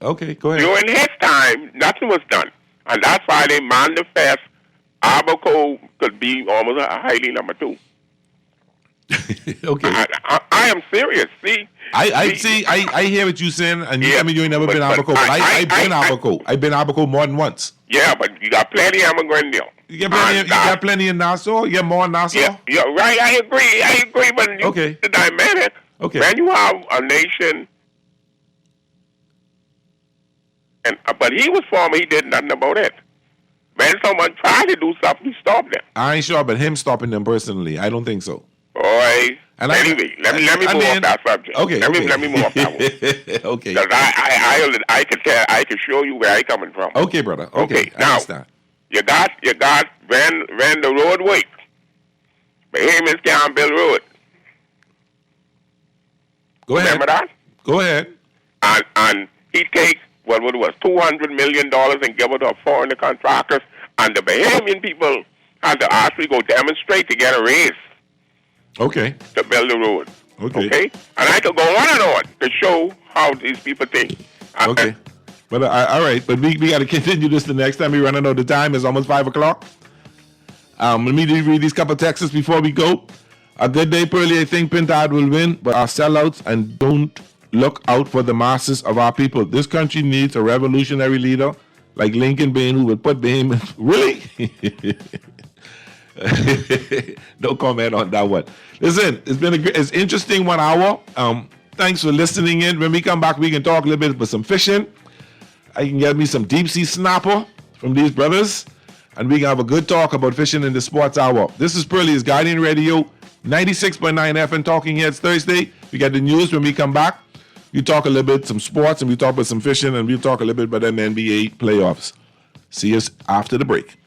Okay, go ahead. During his time, nothing was done, and that's why they manifest. Abaco could be almost a highly number 2. Okay. I am serious. See, I hear what you're saying, and you tell me you ain't never been Abaco, but I've been Abaco. I've been Abaco more than once. Yeah, but you got plenty of immigrants there. You got plenty in Nassau? You got more in Nassau? Yeah, right. I agree, but okay. Okay. When you have a nation, but he was former, he did nothing about it. When someone tried to do something, he stopped them. I ain't sure about him stopping them personally. I don't think so. Boy. Anyway, let me move off that subject. Okay. Let me move off that one. Okay. Because I can show you where I coming from. Okay, brother. Okay. Now, you got when the roadway, Bahamians can't build road. Go ahead. Remember that? Go ahead. And he takes what was $200 million and give it to foreign contractors, and the Bahamian people had to actually go demonstrate to get a raise. Okay. To build the road. Okay. And I could go on and on to show how these people think. Okay. But all right, but we got to continue this the next time. We running out of time. It's almost 5 o'clock. Let me read these couple texts before we go. A good day, Pearlie. I think Pintard will win, but our sellouts and don't look out for the masses of our people. This country needs a revolutionary leader like Lincoln Bain who will put Bahamians. Really? No comment on that one. Listen, it's been it's interesting 1 hour. Thanks for listening in. When we come back, we can talk a little bit about some fishing. I can get me some deep sea snapper from these brothers, and we can have a good talk about fishing in the sports hour. This is Pearlie's Guardian Radio, 96.9 FM Talking Heads Thursday. We got the news when we come back. We talk a little bit some sports, and we talk about some fishing, and we talk a little bit about them NBA playoffs. See us after the break.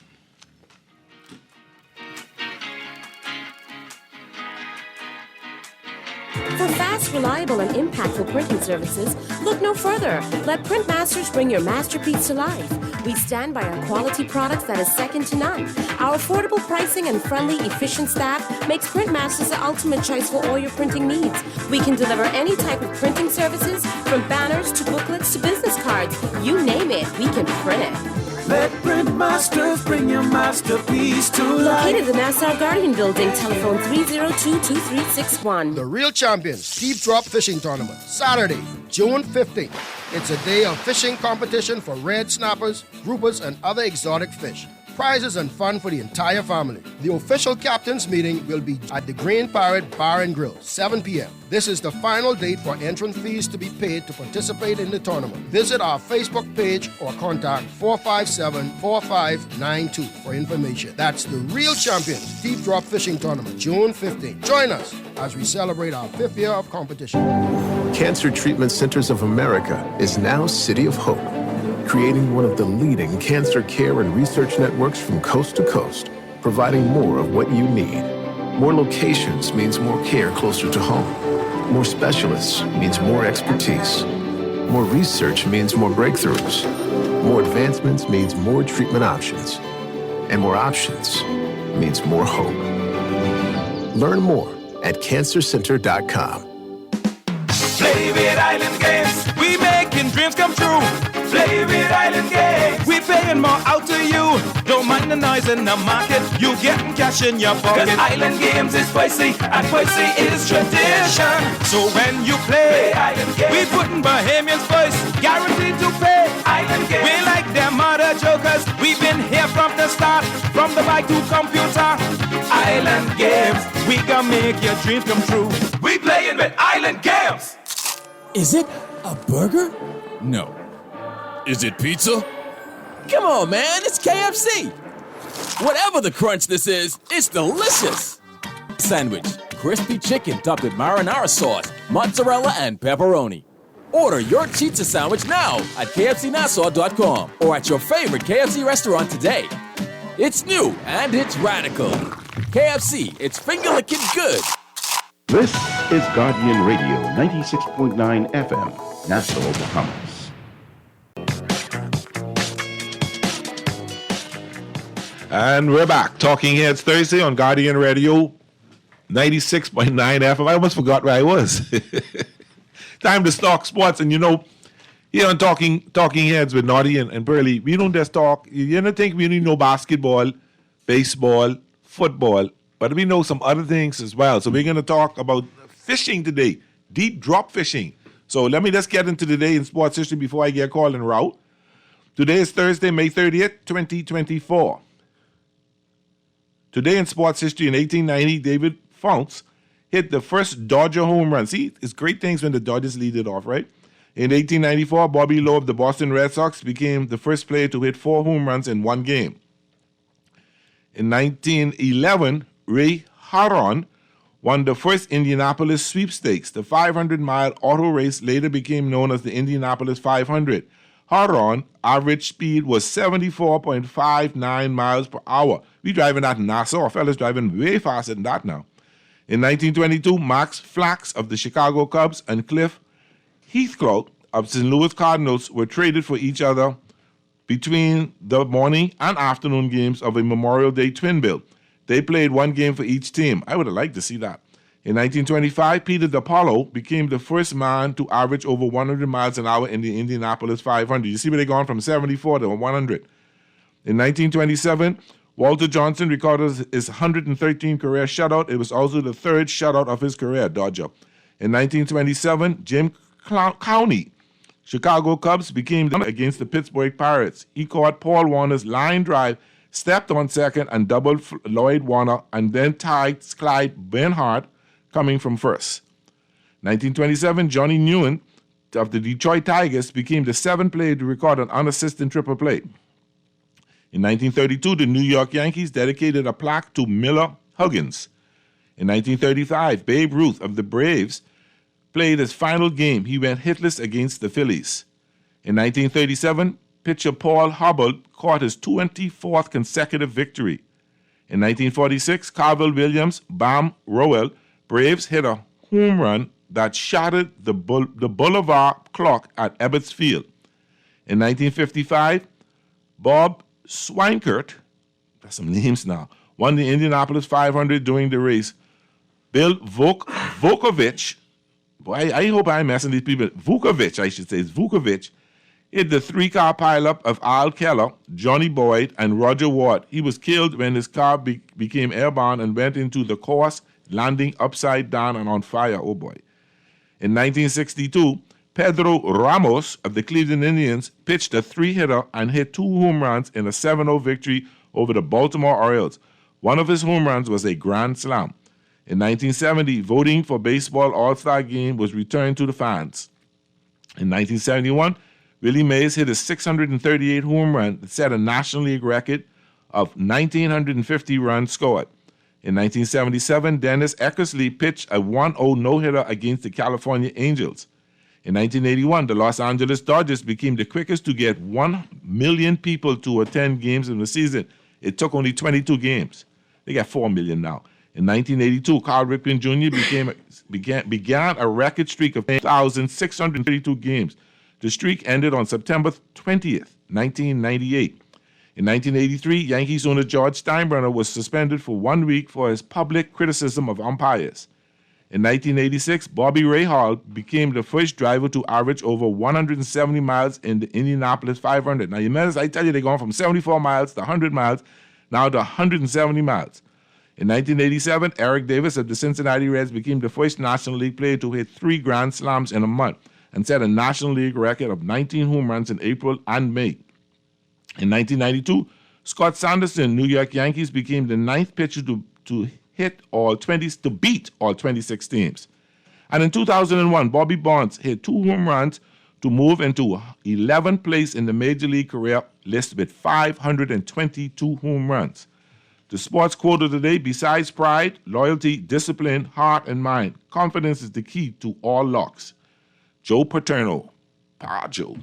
For fast, reliable, and impactful printing services, look no further. Let Printmasters bring your masterpiece to life. We stand by our quality products that is second to none. Our affordable pricing and friendly, efficient staff makes Printmasters the ultimate choice for all your printing needs. We can deliver any type of printing services, from banners to booklets to business cards. You name it, we can print it. Let Printmasters bring your masterpiece to life. Located in the Nassau Guardian Building, telephone 302-2361. The Real Champions Deep Drop Fishing Tournament, Saturday, June 15th. It's a day of fishing competition for red snappers, groupers, and other exotic fish. Prizes and fun for the entire family. The official captain's meeting will be at the Green Parrot Bar and Grill, 7 p.m. This is the final date for entrance fees to be paid to participate in the tournament. Visit our Facebook page or contact 457-4592 for information. That's the Real Champions Deep Drop Fishing Tournament, June 15th. Join us as we celebrate our 5th year of competition. Cancer Treatment Centers of America is now City of Hope, creating one of the leading cancer care and research networks from coast to coast, providing more of what you need. More locations means more care closer to home. More specialists means more expertise. More research means more breakthroughs. More advancements means more treatment options. And more options means more hope. Learn more at cancercenter.com. Play with Island Games. We making dreams come true. Play with Island Games. We paying more out to you. Don't mind the noise in the market. You getting cash in your pocket. 'Cause Island Games is spicy and spicy is tradition. So when you play Island Games, we putting Bahamians first. Guaranteed to pay. Island Games. We like them other jokers. We've been here from the start. From the bike to computer. Island Games. We gonna make your dreams come true. We playing with Island Games. Is it a burger? No. Is it pizza? Come on, man, it's KFC. Whatever the crunch this is, it's delicious. Sandwich, crispy chicken topped with marinara sauce, mozzarella, and pepperoni. Order your pizza sandwich now at kfcnassau.com or at your favorite KFC restaurant today. It's new and it's radical. KFC, it's finger-licking good. This is Guardian Radio 96.9 FM, Nassau, Bahamas. And we're back. Talking Heads Thursday on Guardian Radio 96.9 FM. I almost forgot where I was. Time to talk sports. And here on Talking Heads with Naughty and Burley, we don't just talk. You don't think we only know basketball, baseball, football, but we know some other things as well. So we're going to talk about fishing today, deep drop fishing. So let me just get into today in sports history before I get called en route. Today is Thursday, May 30th, 2024. Today in sports history, in 1890, David Founts hit the first Dodger home run. See, it's great things when the Dodgers lead it off, right? In 1894, Bobby Lowe of the Boston Red Sox became the first player to hit 4 home runs in one game. In 1911, Ray Harron won the first Indianapolis sweepstakes. The 500-mile auto race later became known as the Indianapolis 500. Harron average speed was 74.59 miles per hour. We driving that in Nassau. Fellas driving way faster than that now. In 1922, Max Flax of the Chicago Cubs and Cliff Heathclough of St. Louis Cardinals were traded for each other between the morning and afternoon games of a Memorial Day twin bill. They played one game for each team. I would have liked to see that. In 1925, Peter DiPaolo became the first man to average over 100 miles an hour in the Indianapolis 500. You see where they've gone from 74 to 100. In 1927, Walter Johnson recorded his 113th career shutout. It was also the third shutout of his career, Dodger. In 1927, Jim Cowney, Chicago Cubs, became against the Pittsburgh Pirates. He caught Paul Warner's line drive, stepped on second, and doubled Lloyd Warner, and then tied Clyde Bernhardt coming from first. 1927, Johnny Newen of the Detroit Tigers became the 7th player to record an unassisted triple play. In 1932, the New York Yankees dedicated a plaque to Miller Huggins. In 1935, Babe Ruth of the Braves played his final game. He went hitless against the Phillies. In 1937, pitcher Paul Hubbard caught his 24th consecutive victory. In 1946, Carvel Williams, Bam Rowell, Braves hit a home run that shattered the Boulevard clock at Ebbets Field. In 1955, Bob Swinkert, that's some names now, won the Indianapolis 500 during the race. Bill Vukovich, boy, I hope I'm messing these people. Vukovich, I should say, it's Vukovich, hit the 3-car pileup of Al Keller, Johnny Boyd, and Roger Ward. He was killed when his car became airborne and went into the course, landing upside down and on fire. Oh boy. In 1962, Pedro Ramos of the Cleveland Indians pitched a 3-hitter and hit 2 home runs in a 7-0 victory over the Baltimore Orioles. One of his home runs was a grand slam. In 1970, voting for baseball All-Star Game was returned to the fans. In 1971, Willie Mays hit a 638 home run that set a National League record of 1,950 runs scored. In 1977, Dennis Eckersley pitched a 1-0 no-hitter against the California Angels. In 1981, the Los Angeles Dodgers became the quickest to get 1 million people to attend games in the season. It took only 22 games. They got 4 million now. In 1982, Carl Ripken Jr. began a record streak of 1,632 games. The streak ended on September 20th, 1998. In 1983, Yankees owner George Steinbrenner was suspended for 1 week for his public criticism of umpires. In 1986, Bobby Rahal became the first driver to average over 170 miles in the Indianapolis 500. Now, you notice I tell you they're going from 74 miles to 100 miles, now to 170 miles. In 1987, Eric Davis of the Cincinnati Reds became the first National League player to hit 3 grand slams in a month and set a National League record of 19 home runs in April and May. In 1992, Scott Sanderson, New York Yankees, became the 9th pitcher to beat all 26 teams. And in 2001, Bobby Bonds hit 2 home runs to move into 11th place in the Major League career list with 522 home runs. The sports quote of the day: besides pride, loyalty, discipline, heart, and mind, confidence is the key to all locks. Joe Paterno. Joe.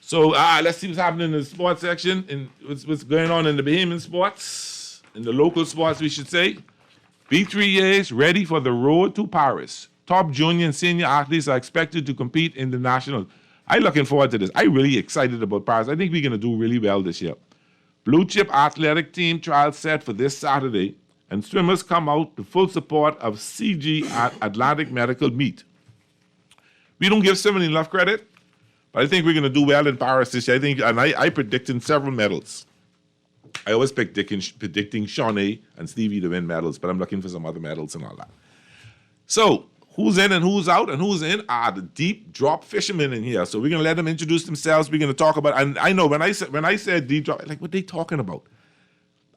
So let's see what's happening in the sports section and what's going on in the Bahamian sports, in the local sports, we should say. B3As ready for the road to Paris. Top junior and senior athletes are expected to compete in the nationals. I'm looking forward to this. I'm really excited about Paris. I think we're going to do really well this year. Blue Chip Athletic Team trial set for this Saturday, and swimmers come out to full support of CG at Atlantic Medical Meet. We don't give swimming enough credit, but I think we're going to do well in Paris this year. I predicted several medals. I always predicting Shawnee and Stevie to win medals, but I'm looking for some other medals and all that. So, who's in and who's out, and who's in are the deep drop fishermen in here. So we're gonna let them introduce themselves. We're gonna talk about. And I know when I said deep drop, like, what they talking about?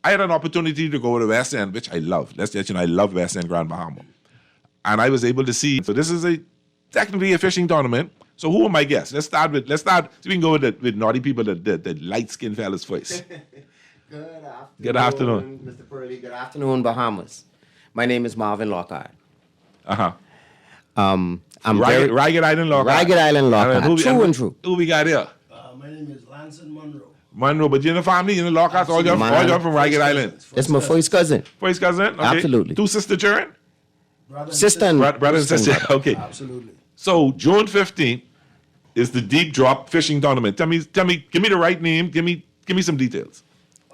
I had an opportunity to go to West End, which I love. I love West End Grand Bahama, and I was able to see. So this is technically a fishing tournament. So who are my guests? Let's start. So we can go with naughty people, the light skinned fellas first. Good afternoon, Mr. Purley. Good afternoon, Bahamas. My name is Marvin Lockhart. I'm Ragged Island Lockhart. Ragged Island Lockhart. True and true. Who we got here? My name is Lanson Monroe. Monroe, but you're in the family, you're in the Lockharts, all you're from Ragged Island. That's my first cousin. First cousin? Okay. Absolutely. 2 sister children? Brother and sister. Okay. Absolutely. So June 15th is the deep drop fishing tournament. Tell me, give me the right name. Give me some details.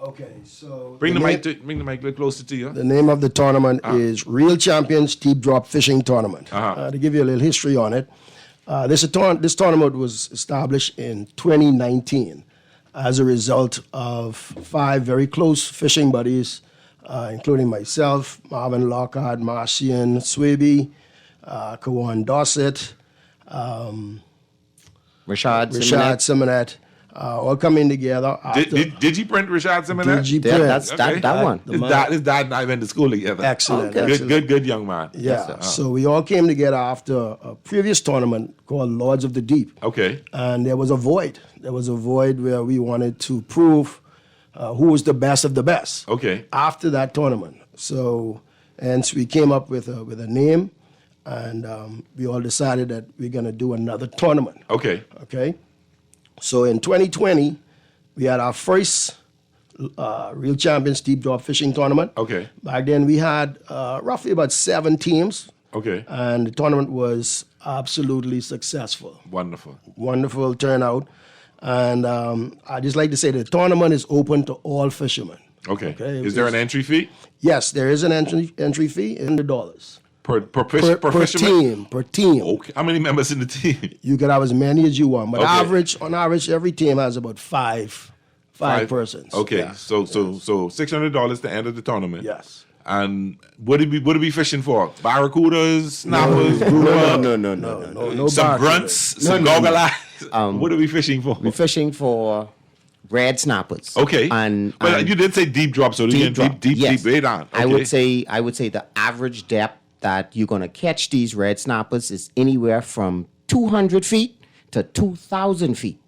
Okay, so bring the mic a little closer to you. The name of the tournament is Real Champions Deep Drop Fishing Tournament. To give you a little history on it, this tournament was established in 2019 as a result of 5 very close fishing buddies, including myself, Marvin Lockhart, Marcian Swaby, Kawan Dossett, Rashad Simonet. All coming together. Did you print Rashad Simonet? That's that one. His dad and I went to school together. Excellent. Okay. Excellent. Good young man. Yeah. So we all came together after a previous tournament called Lords of the Deep. Okay. And there was a void. There was a void where we wanted to prove who was the best of the best. Okay. After that tournament. So, hence we came up with a name, and we all decided that we're going to do another tournament. Okay. Okay. So in 2020, we had our first Real Champions Deep Drop Fishing Tournament. Okay. Back then, we had roughly about 7 teams. Okay. And the tournament was absolutely successful. Wonderful. Wonderful turnout. And I just like to say the tournament is open to all fishermen. Okay. Is there an entry fee? Yes, there is an entry fee, $100. Per fisherman? Per team. Okay. How many members in the team? You can have as many as you want, but Okay. on average, every team has about five persons. Okay, Yeah. so $600 to enter the tournament. Yes. And what are we fishing for? Barracudas, snappers, grouper? No. Some grunts, some goggle eyes. What are we fishing for? We're fishing for red snappers. Okay. But you did say deep drop, so Deep drop. deep Yes. way down. Okay. I would say the average depth that you're going to catch these red snappers is anywhere from 200 feet to 2,000 feet.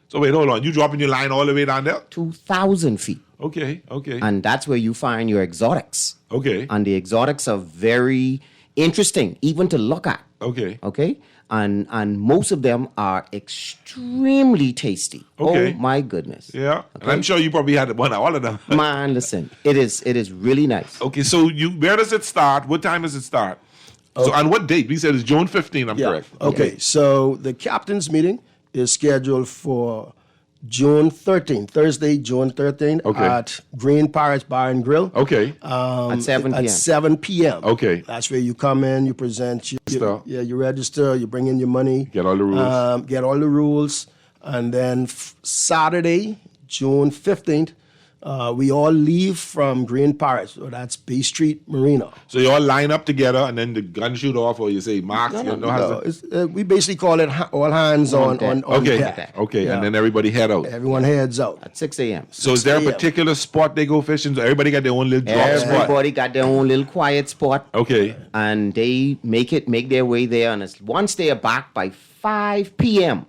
So wait, hold on. You dropping your line all the way down there? 2,000 feet. Okay. And that's where you find your exotics. Okay. And the exotics are very interesting, even to look at. Okay. Okay. And most of them are extremely tasty. Okay. Oh my goodness. Yeah. And I'm sure you probably had one of all of them. Man, listen, it is really nice. Okay, so where does it start? What time does it start? So on what date? We said it's June 15th, I'm correct. Okay, so the captain's meeting is scheduled for June 13th, Thursday, June 13th, at Green Pirates Bar and Grill. Okay. At 7 p.m. At 7 p.m. Okay. That's where you come in, you present, you register, you bring in your money. Get all the rules. Get all the rules. And then Saturday, June 15th, we all leave from Green Pirates. So that's Bay Street Marina. So you all line up together and then the gun shoot off, or you say, Mark, we basically call it all hands on deck. Okay, Yeah. and then everybody head out. Everyone heads out. At 6 a.m. So is there a particular spot they go fishing? So everybody got their own little drop spot? Everybody got their own little quiet spot. Okay. And they make their way there. And once they are back by 5 p.m.,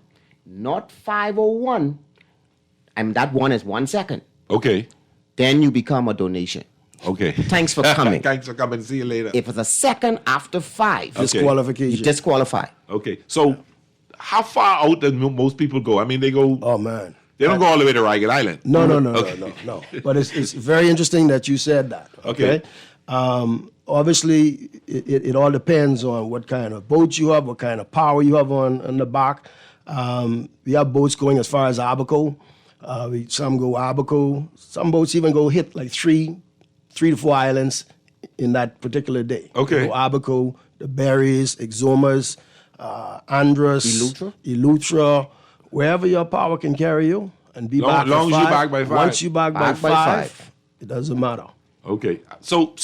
not 5:01, and that one is 1 second. Okay. Then you become a donation. Okay. Thanks for coming. Thanks for coming. See you later. If it's a second after 5, disqualification. You disqualify. Okay. So how far out do most people go? I mean, they go. Oh man. They don't go all the way to Ragged Island. No. Okay. No. But it's very interesting that you said that. Okay. Obviously, it all depends on what kind of boat you have, what kind of power you have on the back. We have boats going as far as Abaco. Some go Abaco. Some boats even go hit like three to 4 islands in that particular day. Okay. They go Abaco, the Berries, Exomas, Andros, Elutra, wherever your power can carry you, and be back long by as you 5. back by 5. Once you back by 5, it doesn't matter. Okay. So,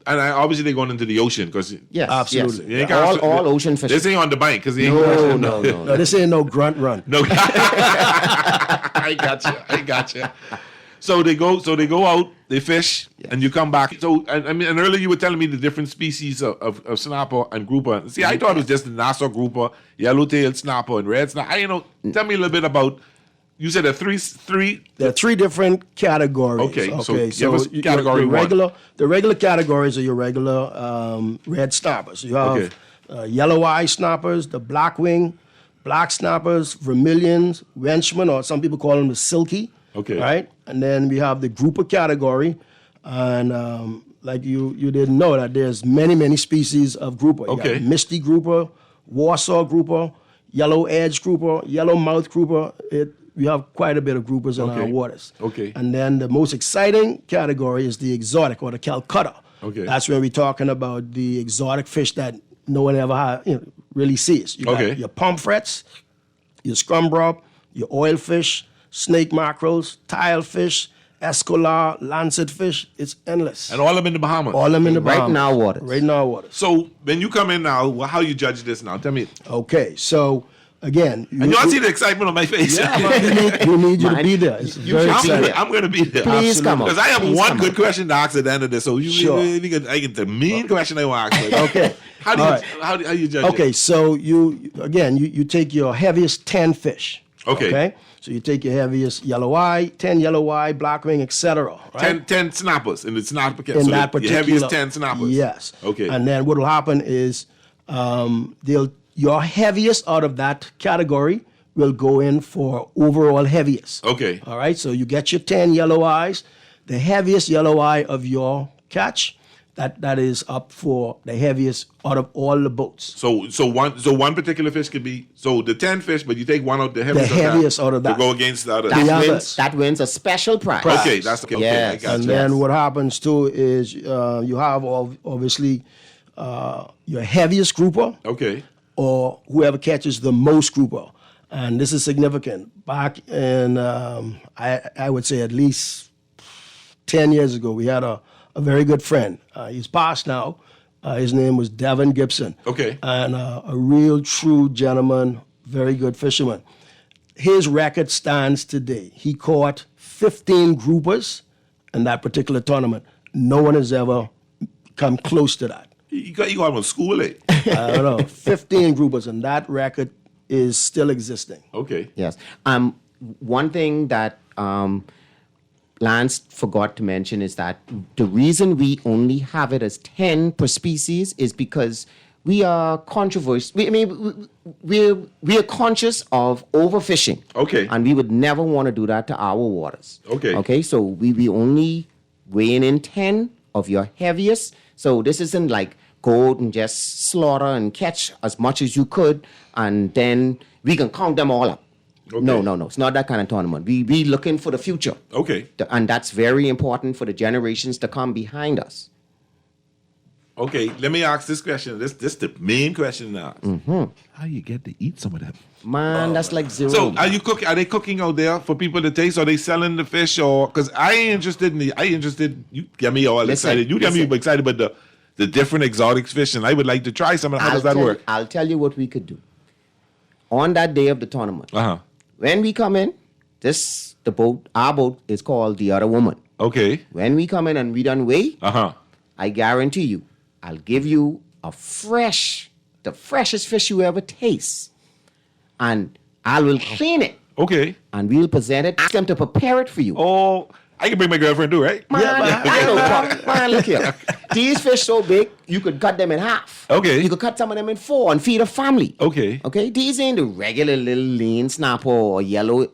and obviously they're going into the ocean because Yes, absolutely. You ain't All ocean fishing. This ain't on the bank because No, this ain't no grunt run. No. I got you. So they go out, they fish, and you come back. So and earlier you were telling me the different species of snapper and grouper. See, I thought it was just the Nassau grouper, yellowtail snapper, and red snapper. Tell me a little bit about. You said there are three. There are 3 different categories. Okay, so so category one. The regular categories are your regular red snappers. You have yellow eye snappers, the black wing, black snappers, vermilions, Wenchmen, or some people call them the silky. Okay. Right? And then we have the grouper category. And like you didn't know that there's many species of grouper. You got misty grouper, Warsaw grouper, yellow edge grouper, yellow mouth grouper. We have quite a bit of groupers in our waters. Okay. And then the most exciting category is the exotic or the Calcutta. Okay. That's when we're talking about the exotic fish that no one ever really sees. You got your pomfrets, your scrumbrub, your oilfish, snake mackerels, tilefish, escolar, lancet fish. It's endless. And all of them in the Bahamas. All of them in the Bahamas. Right in our waters. Right in our waters. So when you come in now, how you judge this now? Tell me. Okay, so again, and y'all see the excitement on my face. Yeah, we need you to be there. It's very exciting. I'm going to be there. Please come on. Because I have one good question to ask at the end of this. So I get the mean question I want to ask. Okay. How do you judge it? Okay, so you take your heaviest 10 fish. Okay. So you take your heaviest yellow eye, 10 yellow eye, black wing, etc. Right? 10 snappers in the snapper. In so that particular. Your heaviest 10 snappers. Yes. Okay. And then what will happen is your heaviest out of that category will go in for overall heaviest. Okay. All right. So you get your 10 yellow eyes. The heaviest yellow eye of your catch, that is up for the heaviest out of all the boats. So one particular fish could be the 10 fish, but you take one out the heaviest out of that to go against the other. That wins a special prize. Okay, that's okay. Yes. I got and you. then what happens too is you have obviously your heaviest grouper. Okay. Or whoever catches the most grouper. And this is significant. Back in, I would say at least 10 years ago, we had a very good friend. He's passed now. His name was Devin Gibson. Okay. And a real true gentleman, very good fisherman. His record stands today. He caught 15 groupers in that particular tournament. No one has ever come close to that. You got him on school, eh? I don't know, 15 groupers, and that record is still existing. Okay. Yes. One thing that Lance forgot to mention is that the reason we only have it as 10 per species is because we are controversial. We are conscious of overfishing. Okay. And we would never want to do that to our waters. Okay. Okay, so we only weighing in 10 of your heaviest. So this isn't like go out and just slaughter and catch as much as you could, and then we can count them all up. No. It's not that kind of tournament. We looking for the future. Okay. And that's very important for the generations to come behind us. Okay, let me ask this question. This the main question now. Mm-hmm. How you get to eat some of that? Man, that's like zero. So are they cooking out there for people to taste? Are they selling the fish? Or because I ain't interested you get me all excited. You get me excited about the different exotic fish, and I would like to try some. How does that work? I'll tell you what we could do. On that day of the tournament, when we come in, our boat is called the Other Woman. Okay. When we come in and we done weigh, I guarantee you, I'll give you the freshest fish you ever taste. And I will clean it. Okay. And we'll present it. Ask them to prepare it for you. Oh, I can bring my girlfriend too, right? Man, look here. These fish so big, you could cut them in half. Okay. You could cut some of them in 4 and feed a family. Okay. Okay. These ain't the regular little lean snapper or yellow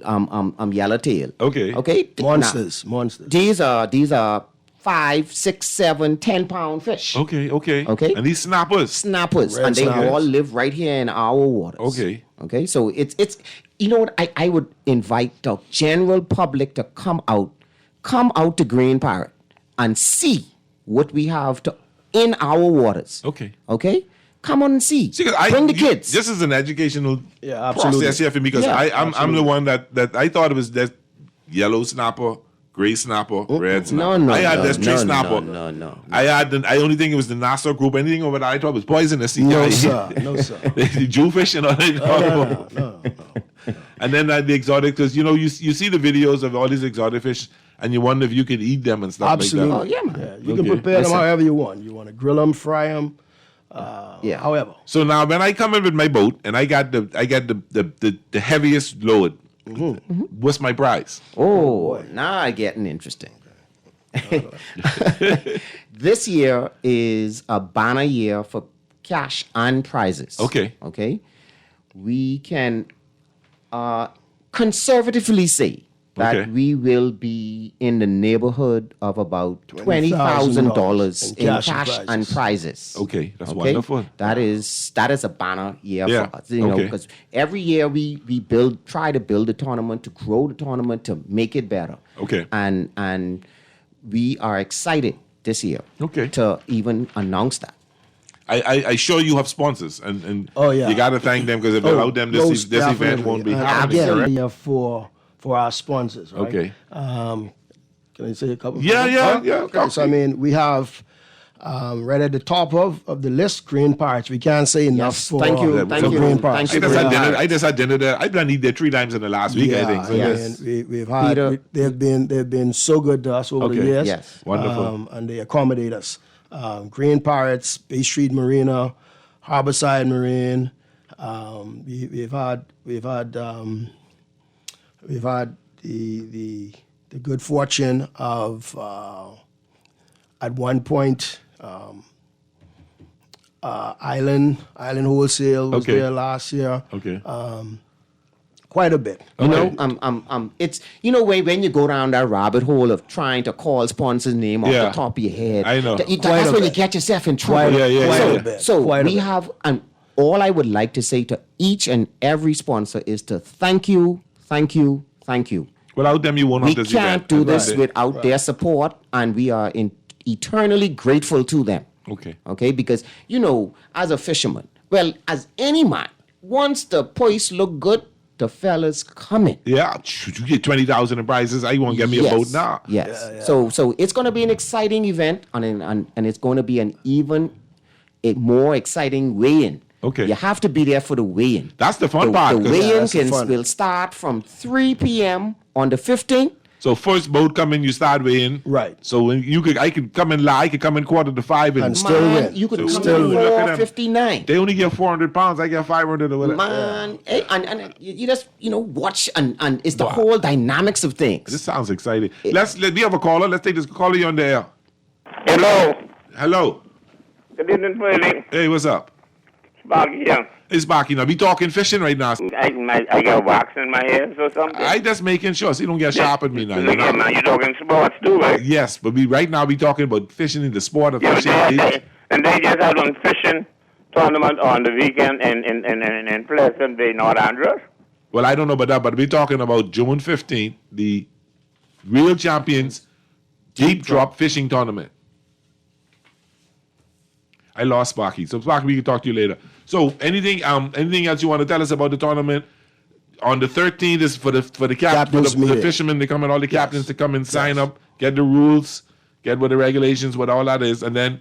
yellowtail. Okay. Okay. Monsters. These are 5, 6, 7, 10-pound fish. Okay. Okay. And these snappers. Snappers. And they all live right here in our waters. Okay. Okay. So it's you know what, I would invite the general public to come out to Green Parrot and see what we have in our waters. Okay. Okay? Come on and see. Bring the kids. This is an educational process here for me because I'm the one that I thought it was that yellow snapper, gray snapper, red snapper. No. I had that tree snapper. No. I only think it was the Nassau group. Anything over that I thought was poisonous. No, sir. The Jewfish and all that. No. And then the exotic, because you see the videos of all these exotic fish, and you wonder if you could eat them and stuff Absolutely. like that. Oh, yeah, man. You can prepare them however you want. You want to grill them, fry them, however. So now when I come in with my boat and I got the heaviest load, what's my price? Oh, now it's getting interesting. This year is a banner year for cash and prizes. Okay. We can conservatively say that we will be in the neighborhood of about $20,000 in cash and prizes. Okay, that's wonderful. That is a banner year for us. Because every year we try to build a tournament, to grow the tournament, to make it better. Okay. And we are excited this year to even announce that. I sure you have sponsors, and you got to thank them because if without them, this event won't be happening. Yeah, for our sponsors, right? Okay. Can I say a couple? Yeah. Okay. So we have right at the top of the list, Green Parrots. We can't say enough for Green Parrots. I just had dinner there. I've done eat there 3 times in the last week. I think. So we've had. They've been so good to us over the years. Yes, wonderful. And they accommodate us. Green Parrots, Bay Street Marina, Harborside Marine. We've had the good fortune of at one point Island Wholesale was there last year. Okay. Quite a bit. It's when you go down that rabbit hole of trying to call sponsors' name off the top of your head. I know. That's when you get yourself in trouble. So we have, and all I would like to say to each and every sponsor is to thank you. Without them, you won't have this event. We can't do this without their support, and we are eternally grateful to them. Okay, because as a fisherman, well, as any man, once the place look good, the fellas coming. Yeah, you get 20,000 in prizes. I won't get me a boat now. Yes. Yeah. So it's going to be an exciting event, and it's going to be a more exciting weigh-in. Okay. You have to be there for the weigh-in. That's the fun part. The weigh-in will start from 3 p.m. on the 15th. So first boat coming, you start weighing. Right. So when I could come in 4:45 and still win. You could come in 4:59. They only get 400 pounds. I get 500 or whatever. Man, and you just watch and it's the whole dynamics of things. This sounds exciting. Let me have a caller. Let's take this caller. You on the air. Hello. Good evening, Freddie. Hey, what's up? Sparky here. It's Sparky. Now, we talking fishing right now. I got wax in my ears or something. I just making sure so you don't get sharp at me now. Look here, man, you're talking sports too, right? Yes, but right now we talking about fishing in the sport of fishing. And they just had one fishing tournament on the weekend in Pleasant Bay, North Andros. Well, I don't know about that, but we're talking about June 15th, the Real Champions Deep Drop Fishing Tournament. I lost Sparky. So Sparky, we can talk to you later. So anything else you want to tell us about the tournament? On the 13th is for the Captain's the meeting. fishermen to come and all the captains to come and sign up, get the rules, get what the regulations, what all that is, and then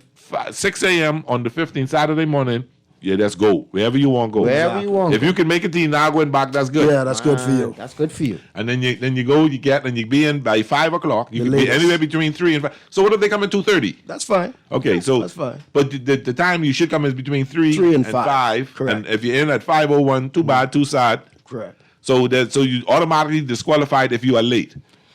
6 a.m. on the 15th, Saturday morning. Yeah, let's go. Wherever you want to go. Wherever you want. If you can make it to Inagua and back, that's good. Yeah, that's good for you. That's good for you. And then you go, you get, and you be in by 5 o'clock. You The can be latest. anywhere between 3 and 5. So what if they come in 2:30? That's fine. Okay, so That's fine. But the time you should come is between 3 and 5. Correct. And if you're in at 5:01, too bad, too sad. Correct. So you automatically disqualified if you are late.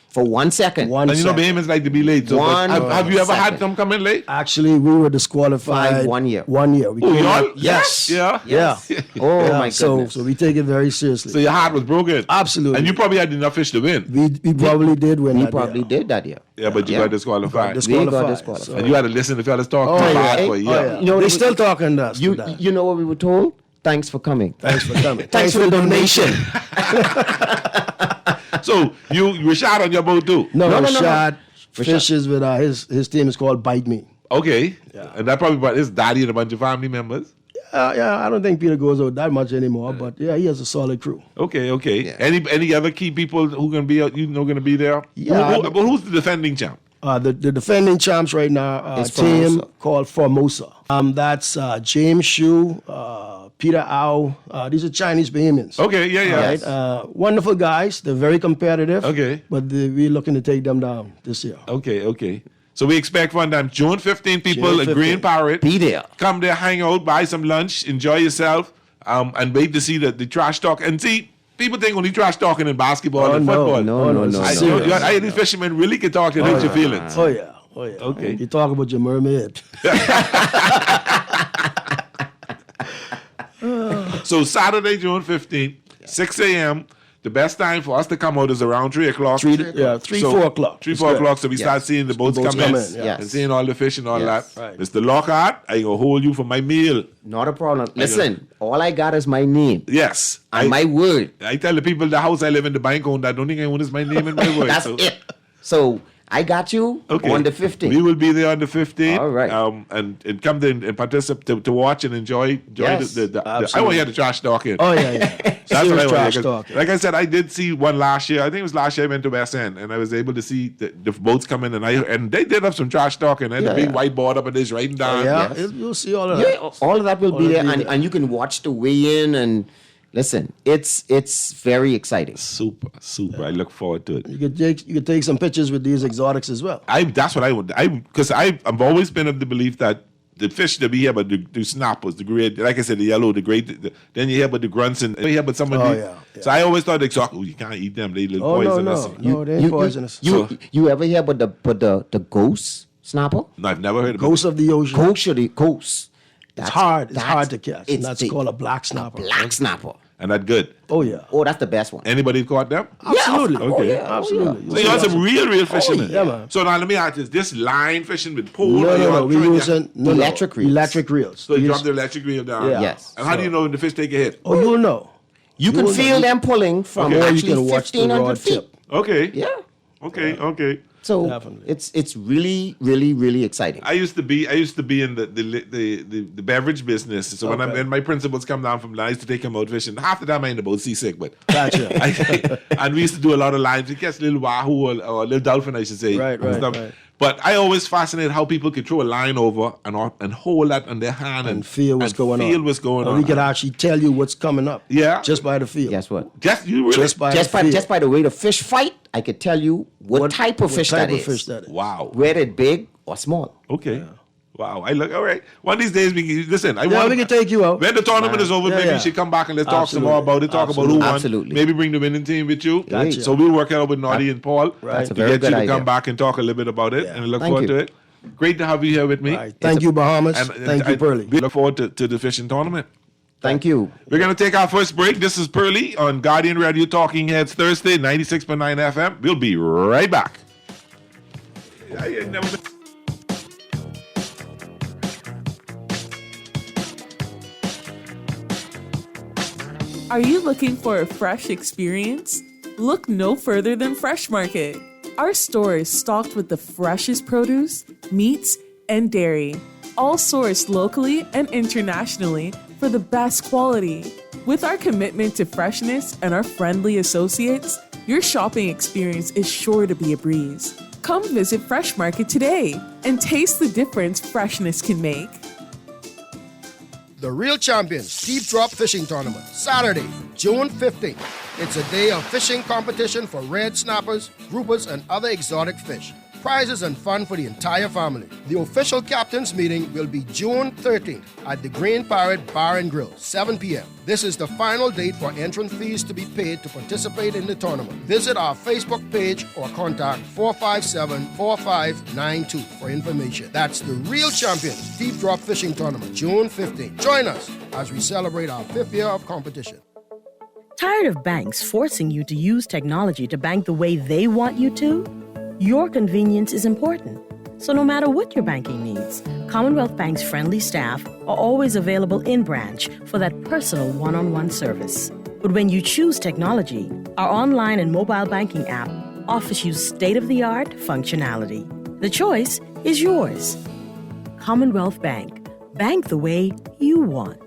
For 1 second. And you know Bahamians like to be late. So but have you ever had second. them come in late? Actually, we were disqualified 1 year. 1 year. We Oh, came y'all? out- Yes. Yeah? Yeah. Oh, Yeah, my goodness. So we take it very seriously. So your heart was broken. Absolutely. And you probably had enough fish to win. We probably did win We that probably year. did that year. Yeah, but you got disqualified. Disqualified. We got disqualified. And you had to listen to fellas talk Oh, too yeah. hard for a Oh, year. yeah. You know They what still talking to us. You, for that. you know what we were told? Thanks for coming. Thanks for coming. Thanks for the donation. So you Rashad on your boat too? No, No. Rashad fishes with his team is called Bite Me. Okay. And that probably brought his daddy and a bunch of family members. Yeah, I don't think Peter goes out that much anymore, but yeah, he has a solid crew. Okay. Any other key people who gonna be gonna be there? Yeah. Who's the defending champ? The defending champs right now are a It's team Formosa. called Formosa. That's James Shu, Peter Au. These are Chinese Bahamians. Okay, yeah. Right? Wonderful guys. They're very competitive. Okay. But we're looking to take them down this year. Okay. So we expect fun time. June 15th, people June at Green 15th. Parrot. Be there. Come there, hang out, buy some lunch, enjoy yourself, and wait to see the trash talk. And see, people think only trash talking in basketball and football. No. I these fishermen really can talk and hurt your feelings. Oh, yeah. Okay. You talk about your mermaid. So Saturday, June 15th, 6 a.m. The best time for us to come out is around 3 o'clock. 4 o'clock. 3, That's 4 good. o'clock. So we start seeing the boats come in yeah. and seeing all the fish and all Yes. that. Right. Mr. Lockhart, I gonna hold you for my meal. Not a problem. Listen, all I got is my name Yes. and my word. I tell the people in the house I live in the bank on that don't think I want is my name and my word. That's so, it. So I got you on the 15th. We will be there on the 15th. All right. And come there and participate to watch and enjoy Yes, the I want to hear the trash talking. Oh, yeah. That's what I Serious want. trash 'Cause talking. Like I said, I did see one last year. I think it was last year I went to West End and I was able to see the boats come in and they did have some trash talking. They had the big whiteboard up and this writing down. Yeah, you'll see all of that. Yeah, all of that will All be of there, that be and you can watch the weigh-in and listen. It's very exciting. Super. I look forward to it. You could take some pictures with these exotics as well. That's what I would. Because I've always been of the belief that the fish that we hear about the snappers, the great, like I said, the yellow, the great. Then you hear about the grunts and you hear about some of Oh, the. yeah. So I always thought you can't eat them. They little poisonous. No, they ain't poisonous. You ever hear about the ghost snapper? No, I've never heard of Ghost of the ocean. Ghost. It's hard. It's hard to catch. It's And that's the called a black snapper. black snapper. And that's good. Oh yeah. Oh, that's the best one. Anybody caught them? Absolutely. Okay. Absolutely. So you got some real fishermen. Yeah, man. So now let me ask this line fishing with pole. No. We using Electric reels. Electric reels. So you We drop use- the electric reel down. Yeah. Yes. And how do you know when the fish take a hit? Oh, you'll know. You can will feel know. them pulling from Okay. Or you actually can watch the 1,500 rod feet. tip. Okay. Yeah. Okay. So Definitely. it's really, really, really exciting. I used to be in the beverage business. So when my principals come down from, I used to take them out fishing. Half the time I ain't about seasick, but Gotcha. and we used to do a lot of lines. We catch a little wahoo or a little dolphin, I should say. Right. But I always fascinated how people could throw a line over and hold that on their hand And feel what's going on. Feel what's going Or on. we can actually tell you what's coming up. Yeah. Just by the feel. Guess what? Just you really. Just by the feel. Just by the way the fish fight, I could tell you what type of fish type that of is. fish that is. Wow. Whether it big or small. Okay. Wow. I look all right. One of these days we can listen. We can take you out. When the tournament is over, Yeah, maybe yeah. you should come back and let's talk some Absolutely. more about it. Talk about who won. Absolutely. Maybe bring the winning team with you. Gotcha. So we'll work it out with Noddy and Paul. That's to a very get you good to idea. come back and talk a little bit about it. Yeah. And I look Thank forward you. to it. Great to have you here with me. All right. Thank you, Bahamas. Thank you, Pearly. We look forward to the fishing tournament. Thank you. We're going to take our first break. This is Pearly on Guardian Radio Talking Heads Thursday, 96.9 FM. We'll be right back. I ain't never been- Are you looking for a fresh experience? Look no further than Fresh Market. Our store is stocked with the freshest produce, meats, and dairy, all sourced locally and internationally for the best quality. With our commitment to freshness and our friendly associates, your shopping experience is sure to be a breeze. Come visit Fresh Market today and taste the difference freshness can make. The Real Champions Deep Drop Fishing Tournament, Saturday, June 15th. It's a day of fishing competition for red snappers, groupers, and other exotic fish. Prizes and fun for the entire family. The official captain's meeting will be June 13th at the Green Parrot Bar and Grill, 7 p.m. This is the final date for entrance fees to be paid to participate in the tournament. Visit our Facebook page or contact 457-4592 for information. That's the Real Champions Deep Drop Fishing Tournament, June 15th. Join us as we celebrate our 5th year of competition. Tired of banks forcing you to use technology to bank the way they want you to? Your convenience is important. So no matter what your banking needs, Commonwealth Bank's friendly staff are always available in branch for that personal one-on-one service. But when you choose technology, our online and mobile banking app offers you state-of-the-art functionality. The choice is yours. Commonwealth Bank. Bank the way you want.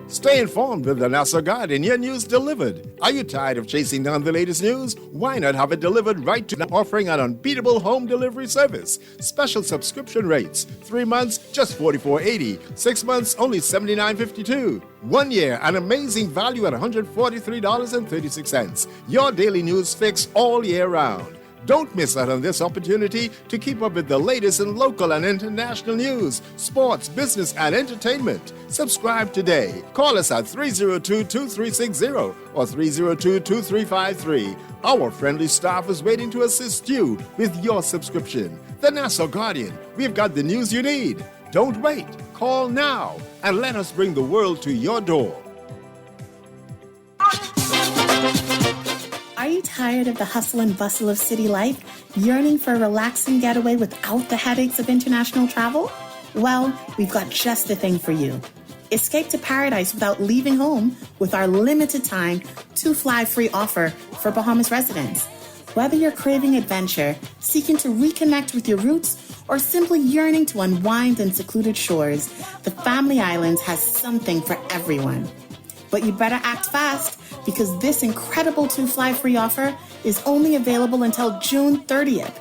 Stay informed with the Nassau Guardian, your news delivered. Are you tired of chasing down the latest news? Why not have it delivered right to offering an unbeatable home delivery service? Special subscription rates. 3 months, just $44.80. 6 months, only $79.52. 1 year, an amazing value at $143.36. Your daily news fix all year round. Don't miss out on this opportunity to keep up with the latest in local and international news, sports, business, and entertainment. Subscribe today. Call us at 302-2360 or 302-2353. Our friendly staff is waiting to assist you with your subscription. The Nassau Guardian. We've got the news you need. Don't wait. Call now and let us bring the world to your door. Are you tired of the hustle and bustle of city life, yearning for a relaxing getaway without the headaches of international travel? Well, we've got just the thing for you. Escape to paradise without leaving home with our limited time 2-fly free offer for Bahamas residents. Whether you're craving adventure, seeking to reconnect with your roots, or simply yearning to unwind in secluded shores, the Family Islands has something for everyone. But you better act fast, because this incredible 2-fly free offer is only available until June 30th.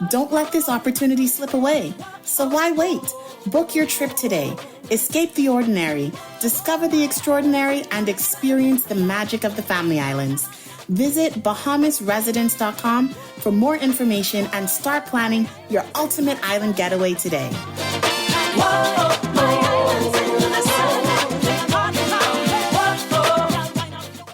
Don't let this opportunity slip away. So why wait? Book your trip today. Escape the ordinary, discover the extraordinary, and experience the magic of the Family Islands. Visit BahamasResidence.com for more information and start planning your ultimate island getaway today.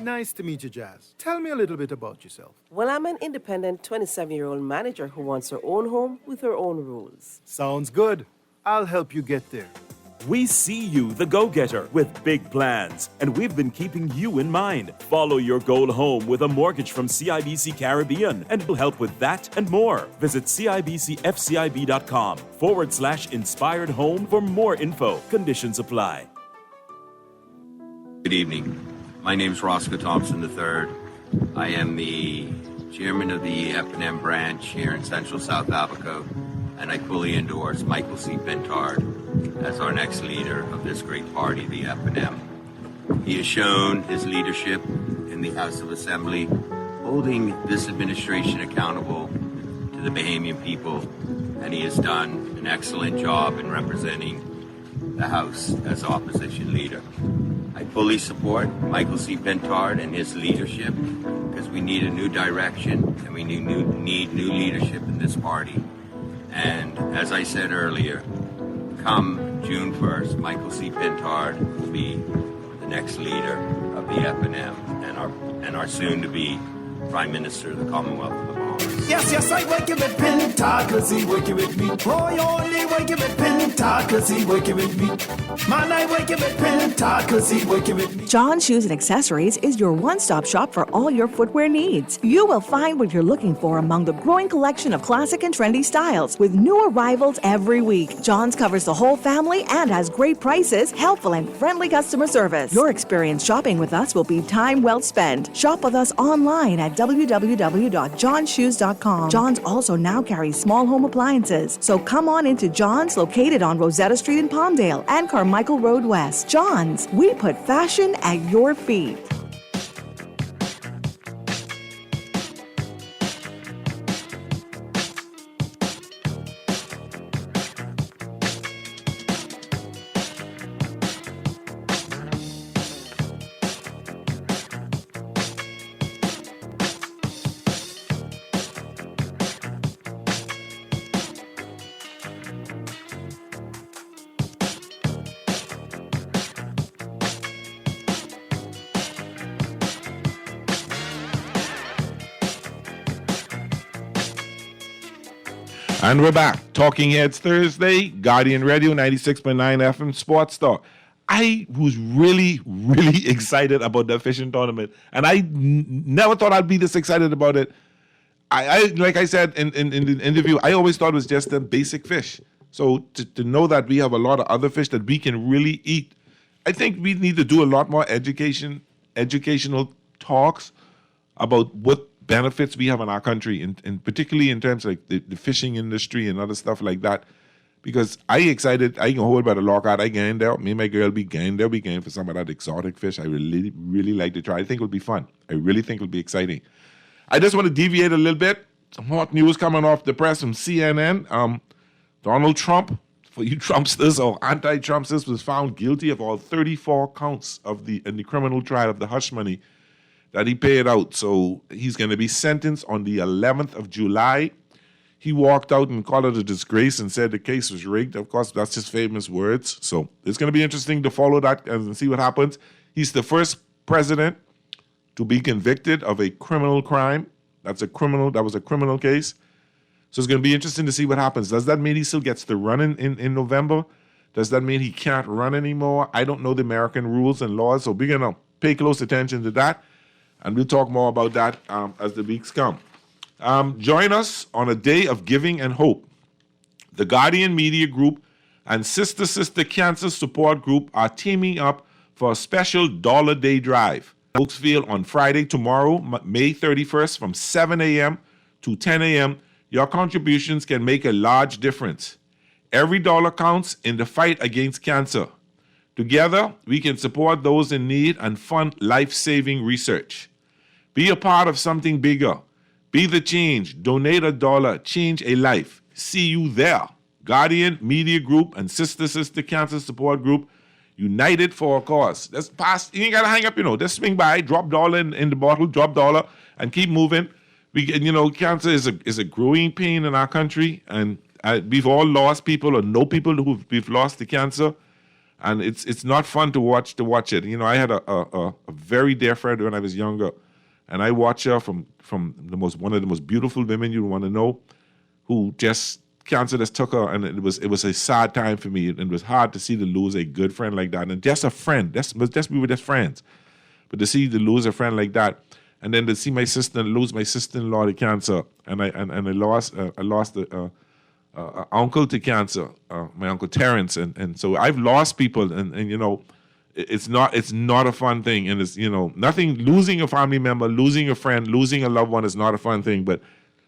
Nice to meet you, Jazz. Tell me a little bit about yourself. Well, I'm an independent 27-year-old manager who wants her own home with her own rules. Sounds good. I'll help you get there. We see you, the go-getter, with big plans, and we've been keeping you in mind. Follow your goal home with a mortgage from CIBC Caribbean, and we'll help with that and more. Visit CIBCFCIB.com/inspired home for more info. Conditions apply. Good evening. My name is Roscoe Thompson III. I am the chairman of the F&M branch here in Central South Africa, and I fully endorse Michael C. Bentard as our next leader of this great party, the F&M. He has shown his leadership in the House of Assembly, holding this administration accountable to the Bahamian people, and he has done an excellent job in representing the House as opposition leader. I fully support Michael C. Bentard and his leadership because we need a new direction and we need new leadership in this party. And as I said earlier, come June 1st, Michael C. Bentard will be the next leader of the F&M and our soon-to-be Prime Minister of the Commonwealth of the Bahamas. Yes, I working with Bentard, cause he working with me. Boy, only working with Bentard, cause he working with me. Man, I working with Bentard, cause he working with me. John Shoes and Accessories is your one-stop shop for all your footwear needs. You will find what you're looking for among the growing collection of classic and trendy styles with new arrivals every week. John's covers the whole family and has great prices, helpful and friendly customer service. Your experience shopping with us will be time well spent. Shop with us online at www.johnshoes.com. John's also now carries small home appliances, so come on into John's, located on Rosetta Street in Palmdale and Carmichael Road West. John's, we put fashion at your feet. And we're back. Talking Heads Thursday, Guardian Radio 96.9 FM Sports Talk. I was really, really excited about the fishing tournament, and I never thought I'd be this excited about it. I like I said in the interview, I always thought it was just a basic fish. So to know that we have a lot of other fish that we can really eat, I think we need to do a lot more educational talks about what benefits we have in our country, and particularly in terms of like the fishing industry and other stuff like that. Because I excited, I can hold by the lockout, I gained out, me and my girl be gained, they'll be gained for some of that exotic fish. I really, really like to try. I think it'll be fun. I really think it'll be exciting. I just want to deviate a little bit. Some hot news coming off the press from CNN. Donald Trump, for you Trumpsters or anti-Trumpsters, was found guilty of all 34 counts in the criminal trial of the hush money that he paid out. So he's going to be sentenced on the 11th of July. He walked out and called it a disgrace and said the case was rigged. Of course, that's his famous words. So it's going to be interesting to follow that and see what happens. He's the first president to be convicted of a criminal crime. That was a criminal case. So it's going to be interesting to see what happens. Does that mean he still gets to run in November? Does that mean he can't run anymore? I don't know the American rules and laws, so we're going to pay close attention to that. And we'll talk more about that as the weeks come. Join us on a day of giving and hope. The Guardian Media Group and Sister Cancer Support Group are teaming up for a special Dollar Day drive. Oaksville on Friday, tomorrow, May 31st, from 7 a.m. to 10 a.m. Your contributions can make a large difference. Every dollar counts in the fight against cancer. Together, we can support those in need and fund life-saving research. Be a part of something bigger. Be the change. Donate $1. Change a life. See you there. Guardian Media Group and Sister Cancer Support Group, united for a cause. That's past. You ain't gotta hang up. Just swing by, drop $1 in the bottle, drop $1, and keep moving. Cancer is a growing pain in our country, and we've all lost people or know people who we've lost to cancer. And it's not fun to watch it. I had a very dear friend when I was younger, and I watched her from one of the most beautiful women you want to know, who cancer just took her, and it was a sad time for me. It was hard to see to lose a good friend like that, and just a friend. We were just friends, but to lose a friend like that, and then to see my lose my sister-in-law to cancer, and I lost uncle to cancer, my uncle Terrence, and so I've lost people, and it's not a fun thing, and it's nothing. Losing a family member, losing a friend, losing a loved one is not a fun thing, but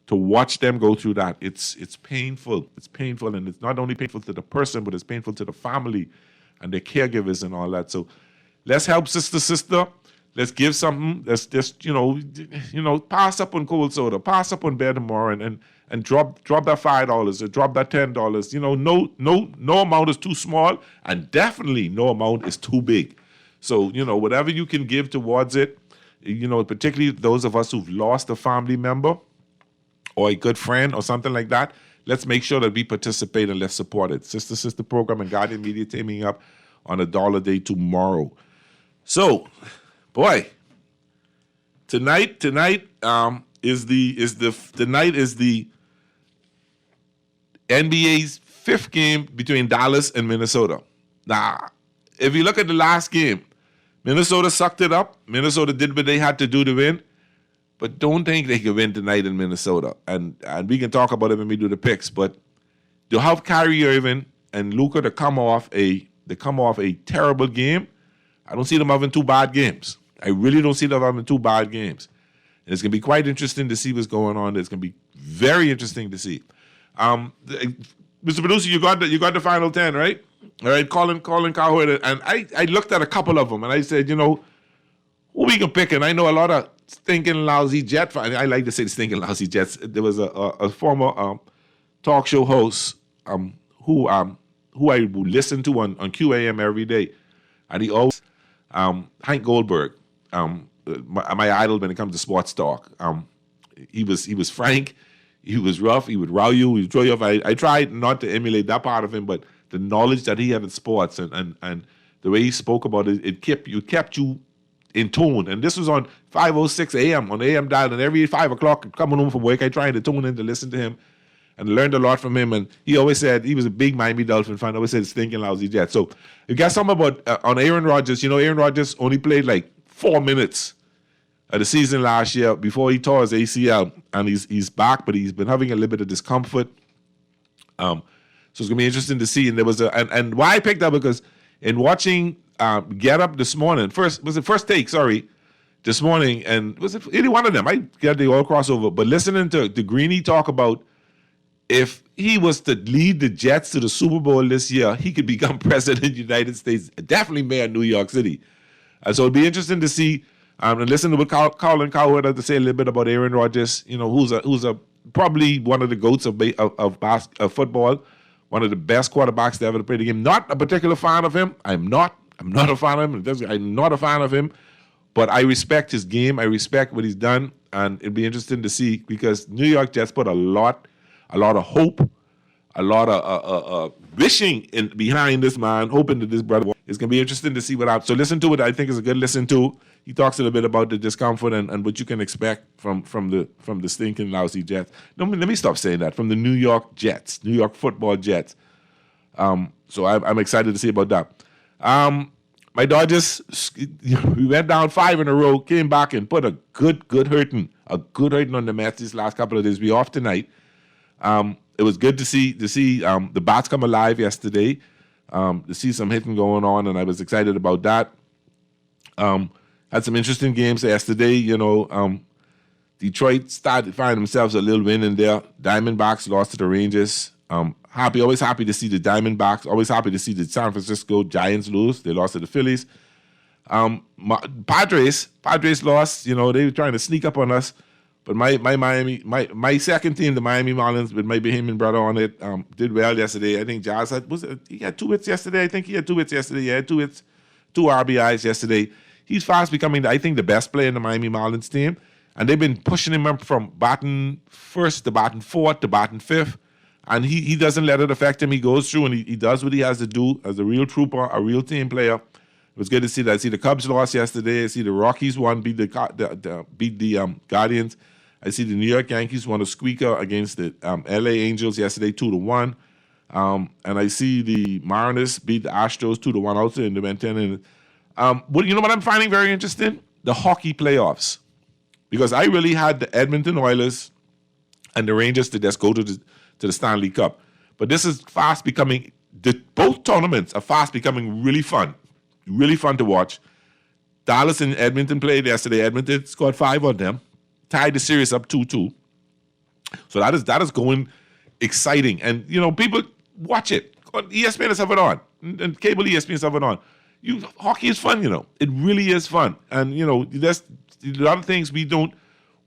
to watch them go through that, it's painful. It's painful, and it's not only painful to the person, but it's painful to the family and their caregivers and all that. So let's help sister. Let's give something. Let's just pass up on cold soda, pass up on Bear tomorrow, and drop that $5 or drop that $10. No amount is too small, and definitely no amount is too big. So whatever you can give towards it, particularly those of us who've lost a family member or a good friend or something like that, let's make sure that we participate and let's support it. Sister Program and Guardian Media teaming up on $1 Day tomorrow. So, boy, tonight is the NBA's fifth game between Dallas and Minnesota. Now, if you look at the last game, Minnesota sucked it up. Minnesota did what they had to do to win. But don't think they can win tonight in Minnesota. And we can talk about it when we do the picks. But to have Kyrie Irving and Luka to come off a terrible game, I don't see them having two bad games. I really don't see them having two bad games. And it's going to be quite interesting to see what's going on. It's going to be very interesting to see. Mr. Producer, you got the final 10, right? All right, Colin Cowherd. And I looked at a couple of them, and I said, who we can pick? And I know a lot of stinking lousy Jet fans. I like to say the stinking lousy Jets. There was a former talk show host who I would listen to on QAM every day. And he always, Hank Goldberg, my idol when it comes to sports talk. He was frank, he was rough, he would row you, he would throw you off. I tried not to emulate that part of him, but the knowledge that he had in sports and the way he spoke about it, it kept you in tune. And this was on 5:06 a.m. on the AM dial, and every 5 o'clock coming home from work, I tried to tune in to listen to him and learned a lot from him. And he always said he was a big Miami Dolphin fan. Always said stinking lousy Jets. So you got something about on Aaron Rodgers. Aaron Rodgers only played like 4 minutes of the season last year before he tore his ACL, and he's back, but he's been having a little bit of discomfort. So it's gonna be interesting to see. And there was and why I picked up because in watching Get Up this morning, First Take, this morning, and was it any one of them? I got the all crossover, but listening to Greeny talk about if he was to lead the Jets to the Super Bowl this year, he could become president of the United States, definitely mayor of New York City. So it'd be interesting to see and listen to what Colin Cowherd had to say a little bit about Aaron Rodgers. Who's probably one of the goats of football, one of the best quarterbacks to ever play the game. Not a particular fan of him. I'm not a fan of him. I'm not a fan of him. But I respect his game. I respect what he's done, and it'd be interesting to see because New York Jets put a lot of hope, a lot of wishing behind this man, hoping that this brother. It's going to be interesting to see what happens. So listen to it. I think it's a good listen to. He talks a little bit about the discomfort and what you can expect from the stinking lousy Jets. No, let me stop saying that. From the New York Jets, New York football Jets. So I'm excited to see about that. My Dodgers, we went down 5 in a row, came back and put a good hurting on the Mets these last couple of days. We off tonight. It was good to see the bats come alive yesterday, to see some hitting going on, and I was excited about that. Had some interesting games yesterday. Detroit started finding themselves a little win in there. Diamondbacks lost to the Rangers. Always happy to see the Diamondbacks. Always happy to see the San Francisco Giants lose. They lost to the Phillies. Padres lost. They were trying to sneak up on us. But my second team, the Miami Marlins, with my Bahamian brother on it, did well yesterday. I think Jazz he had 2 hits yesterday. I think he had 2 hits yesterday. He had 2 hits, 2 RBIs yesterday. He's fast becoming, I think, the best player in the Miami Marlins team. And they've been pushing him up from batting first to batting fourth to batting fifth. And he doesn't let it affect him. He goes through and he does what he has to do as a real trooper, a real team player. It was good to see that. I see the Cubs lost yesterday. I see the Rockies won, beat the Guardians. I see the New York Yankees won a squeaker against the LA Angels yesterday, 2-1. And I see the Mariners beat the Astros 2-1 also in the went 10. What I'm finding very interesting? The hockey playoffs. Because I really had the Edmonton Oilers and the Rangers to just go to the Stanley Cup. But this is fast becoming, both tournaments are fast becoming really fun to watch. Dallas and Edmonton played yesterday. Edmonton scored 5 on them, tied the series up 2-2. So that is going exciting. And, people watch it. ESPN is having it on. And cable ESPN is having it on. Hockey is fun, It really is fun. And, there's a lot of things we don't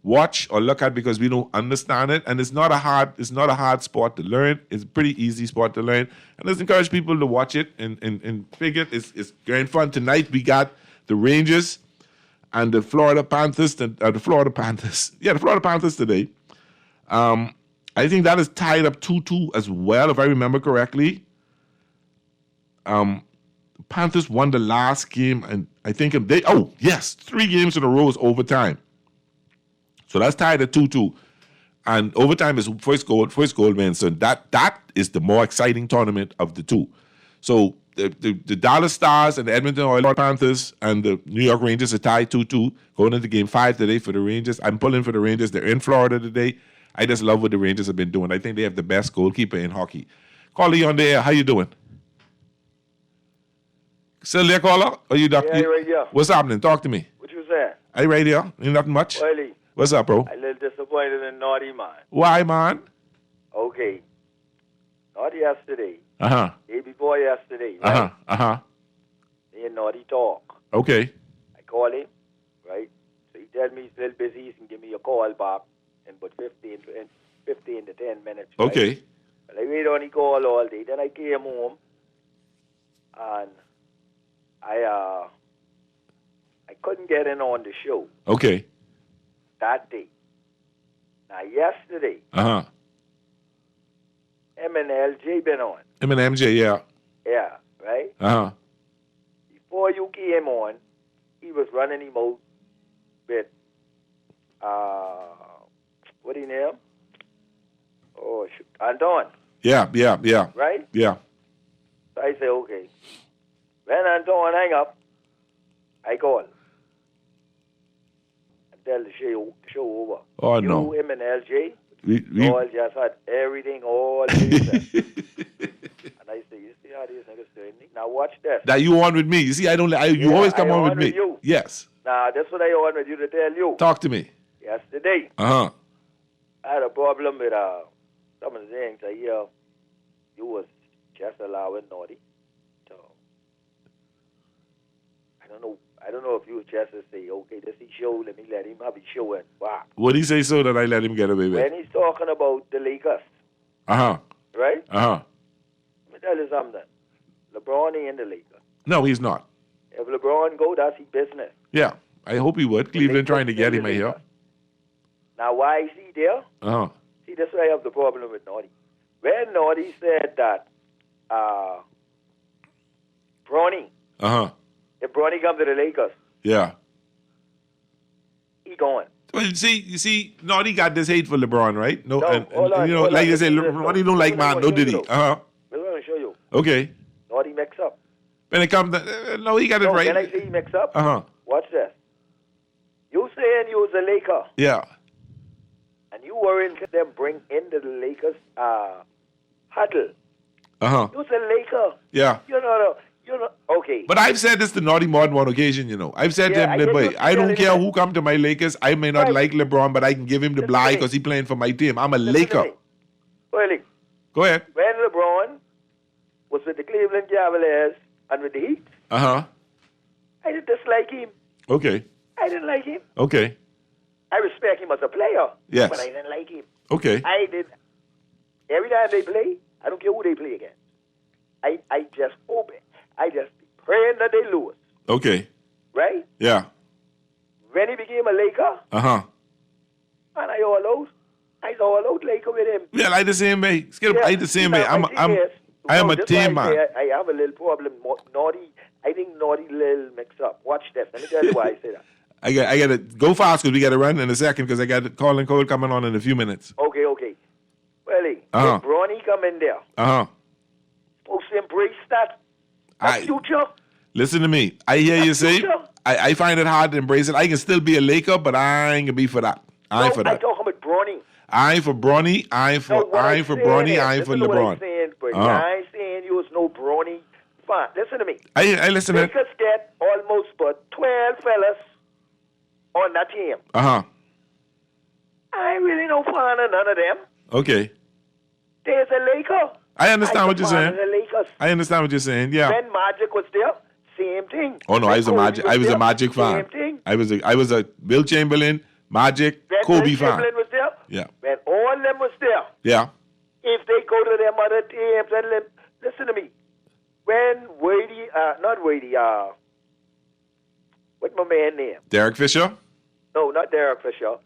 watch or look at because we don't understand it. And it's not a hard sport to learn. It's a pretty easy sport to learn. And let's encourage people to watch it and figure it's great fun. Tonight we got the Rangers and the Florida Panthers. The Florida Panthers today. I think that is tied up 2-2 as well, if I remember correctly. Panthers won the last game, and I think 3 games in a row is overtime. So that's tied at 2-2. And overtime is first goal win. So that is the more exciting tournament of the two. So the Dallas Stars and the Edmonton Oilers Panthers and the New York Rangers are tied 2-2 going into game 5 today for the Rangers. I'm pulling for the Rangers. They're in Florida today. I just love what the Rangers have been doing. I think they have the best goalkeeper in hockey. Caller, on the air. How you doing? Still there, caller? Or you Yeah, right here. What's happening? Talk to me. What you saying? Are you right here? Ain't nothing much? Wiley, What's up, bro? I a little disappointed in Naughty, man. Why, man? Okay. Not yesterday. Uh-huh. Day before yesterday. Right? Uh-huh. Uh-huh. Me and Naughty talk. Okay. I call him, right? So he tell me he's a little busy. He can give me a call back in about 15 to 10 minutes. Right? Okay. Well, I wait on the call all day. Then I came home and I couldn't get in on the show Okay. that day. Now, yesterday, Uh-huh. M and LJ been on. Him and MJ, yeah. Yeah, right? Uh-huh. Before you came on, he was running him out with, what his name? Oh, shoot. Anton, Yeah. right? Yeah. So I say, okay. When Anton hang up, I call. And tell the show over. Oh, you, no. him, and LJ, We- all just had everything all day. And I say, you see how these niggas doing me? Now watch this. That you on with me. You see, I don't. You Yeah, always come I on with on me. with you. Yes. Now, that's what I wanted you to tell you. Talk to me. Yesterday, Uh-huh. I had a problem with some of the things I hear you was just allowing Naughty. So I don't know if you would just say, okay, this is show, let me let him have his show and wow. What did he say so that I let him get away with? When he's talking about the Lakers, Uh-huh. right? Uh-huh. Let me tell you something. LeBron ain't in the Lakers. No, he's not. If LeBron go, that's his business. Yeah. I hope he would. Cleveland trying to get him I hear. Now, why is he there? Uh-huh. See, that's why I have the problem with Naughty. When Naughty said that Bronny, Uh-huh. if Bronny come to the Lakers, Yeah. he going. Well, you see, Naughty got this hate for LeBron, right? No, hold on, you know, hold like on. you say, Naughty don't like man, no did he? Uh-huh. We're going to show you. Okay. Naughty mix up. When it comes to, no, he got it No, right. Can I say he mix up? Uh-huh. Watch this. You saying you was a Laker, Yeah. and you weren't them bring into the Lakers huddle. Uh-huh. You was a Laker. Yeah. You're not, okay. But I've said this to Naughty more than one occasion, you know. I've said Yeah, to I him, get that, boy, what you're I don't telling care me. who come to my Lakers. I may not Right. like LeBron, but I can give him the blind me. because he playing for my team. I'm a Listen to Laker. me. Well, Go ahead. when LeBron was with the Cleveland Cavaliers and with the Heat, Uh-huh. I didn't dislike him. Okay. I didn't like him. Okay. I respect him as a player, Yes. but I didn't like him. Okay. I did. Every time they play, I don't care who they play against. I just hope it. I just be praying that they lose, Okay. right? Yeah. When he became a Laker, Uh-huh. and I all out Laker with him. Yeah, I the same way. Skip, I the same way. I am a That's team why I man. say I have a little problem. Naughty, I think Naughty little mix up. Watch this. Let me tell you why I say that. I got to go fast because we got to run in a second because I got Colin Cole coming on in a few minutes. Okay. Well, Uh-huh. if Bronny come in there, Uh-huh. supposed to embrace that. That's future. Listen to me. I hear you say, I find it hard to embrace it. I can still be a Laker, but I ain't going to be for that. I ain't for I'm that. talking about Bronny. I ain't for Bronny. I ain't for Bronny. I ain't for Listen to what I'm LeBron. saying, but Uh-huh. I ain't saying you was no Bronny. Fine, listen to me. I listen to Lakers get almost but 12 fellas on that team. Uh-huh. I ain't really no fan of none of them. Okay. There's a Laker. I understand what I'm you're a fan saying. of the Lakers. I understand what you're saying. Yeah. When Magic was there, same thing. Oh no, When I was a Kobe Magic. I was a there, Magic fan. Same thing. I was a Will Chamberlain, Magic, When Kobe Will fan. Chamberlain was there, Yeah. when all them was there, Yeah. if they go to them other teams and listen to me, when not Wady, what's my man name? Derek Fisher. No, not Derek Fisher.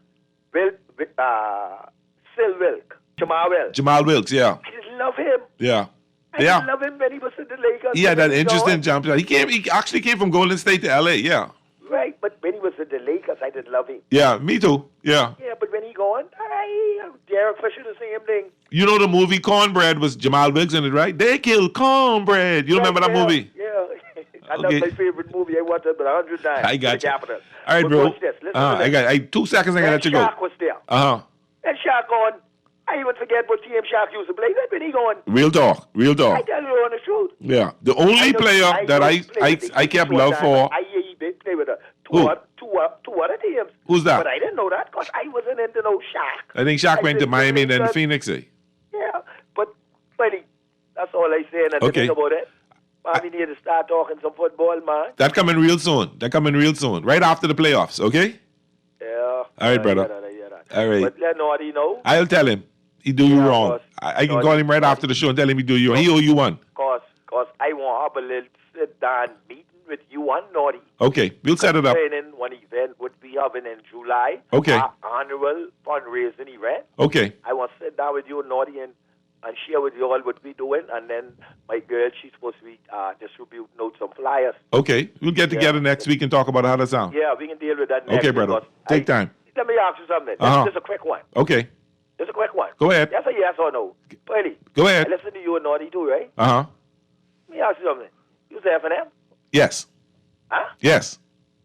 Sil Wilk, Jamal Wilkes. Yeah. I just love him. Yeah. I Yeah. just love him when he was in the Lakers. He had that When he interesting gone. jump shot. He actually came from Golden State to LA. Yeah. Right, but when he was in the Lakers, I didn't love him. Yeah. Me too. Yeah. Yeah, but when he gone, Derek Fisher the same thing. You know the movie Cornbread was Jamal Biggs in it, right? They killed Cornbread. You remember that movie? Yeah. That's my favorite movie. I watched it 100 times. I got you. Capital. All right, but bro. watch this. Listen to this. 2 seconds. I gotta let you go. Shaq was there. And Shaq going, I even forget what team Shaq used to play. Then he going, Real talk. I tell you on the truth. Yeah. The only player that I kept love for. I hear he did play with two other teams. Who's that? But I didn't know that because I wasn't into no Shaq. I think Shaq went to Miami and then Phoenix. Yeah, but that's all I say. And Okay. think about it. We need to start talking some football, man. That coming real soon. Right after the playoffs, okay? Yeah. All right, brother. All right. But let Naughty know. I'll tell him. He do you wrong. I can call him right after the show and tell him he do you wrong. He owe you one. Cause I want to have a little sit-down meeting with you and Naughty. Okay, we'll set it up. Planning one event would be having in July. Okay. Our annual fundraising event. Okay. I want to sit down with you and Naughty and share with you all what we're doing. And then my girl, she's supposed to be distributing out some flyers. Okay, we'll get together next week and talk about how that sounds. Yeah, we can deal with that next Okay, week, brother. because Take time. Let me ask you something. Just a quick one. Okay. Just a quick one. Go ahead. That's a yes or no. Pearly. Go ahead. I listen to you and Naughty too, right? Uh-huh. Let me ask you something. You say F&M? Yes. Huh? Yes.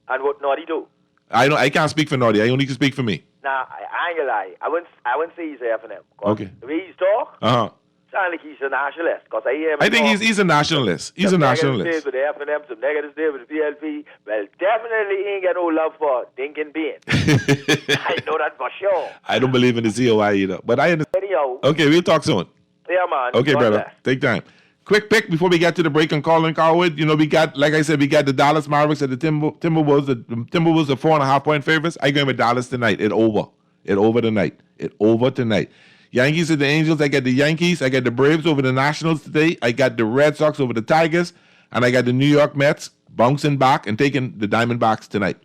And what Naughty do? I can't speak for Naughty. I only can speak for me. Nah, I ain't gonna lie. I wouldn't say he's a F&M. Okay. The way he's talk, Uh-huh. sound like he's a nationalist. Because I hear him I think talk. he's a nationalist. He's a nationalist. Some negative with the F&M, some negative with the VLP. Well, definitely ain't got no love for Dinkin Bean. I know that for sure. I don't believe in the COI either. But I understand. Anyhow. Okay, we'll talk soon. Yeah, man. Okay, God brother. bless. Take time. Quick pick before we get to the break on Colin Coward. You know, we got, like I said, we got the Dallas Mavericks at the Timberwolves. The Timberwolves are 4.5-point favorites. I go with Dallas tonight. It over tonight. Yankees at the Angels. I got the Yankees. I got the Braves over the Nationals today. I got the Red Sox over the Tigers. And I got the New York Mets bouncing back and taking the Diamondbacks tonight.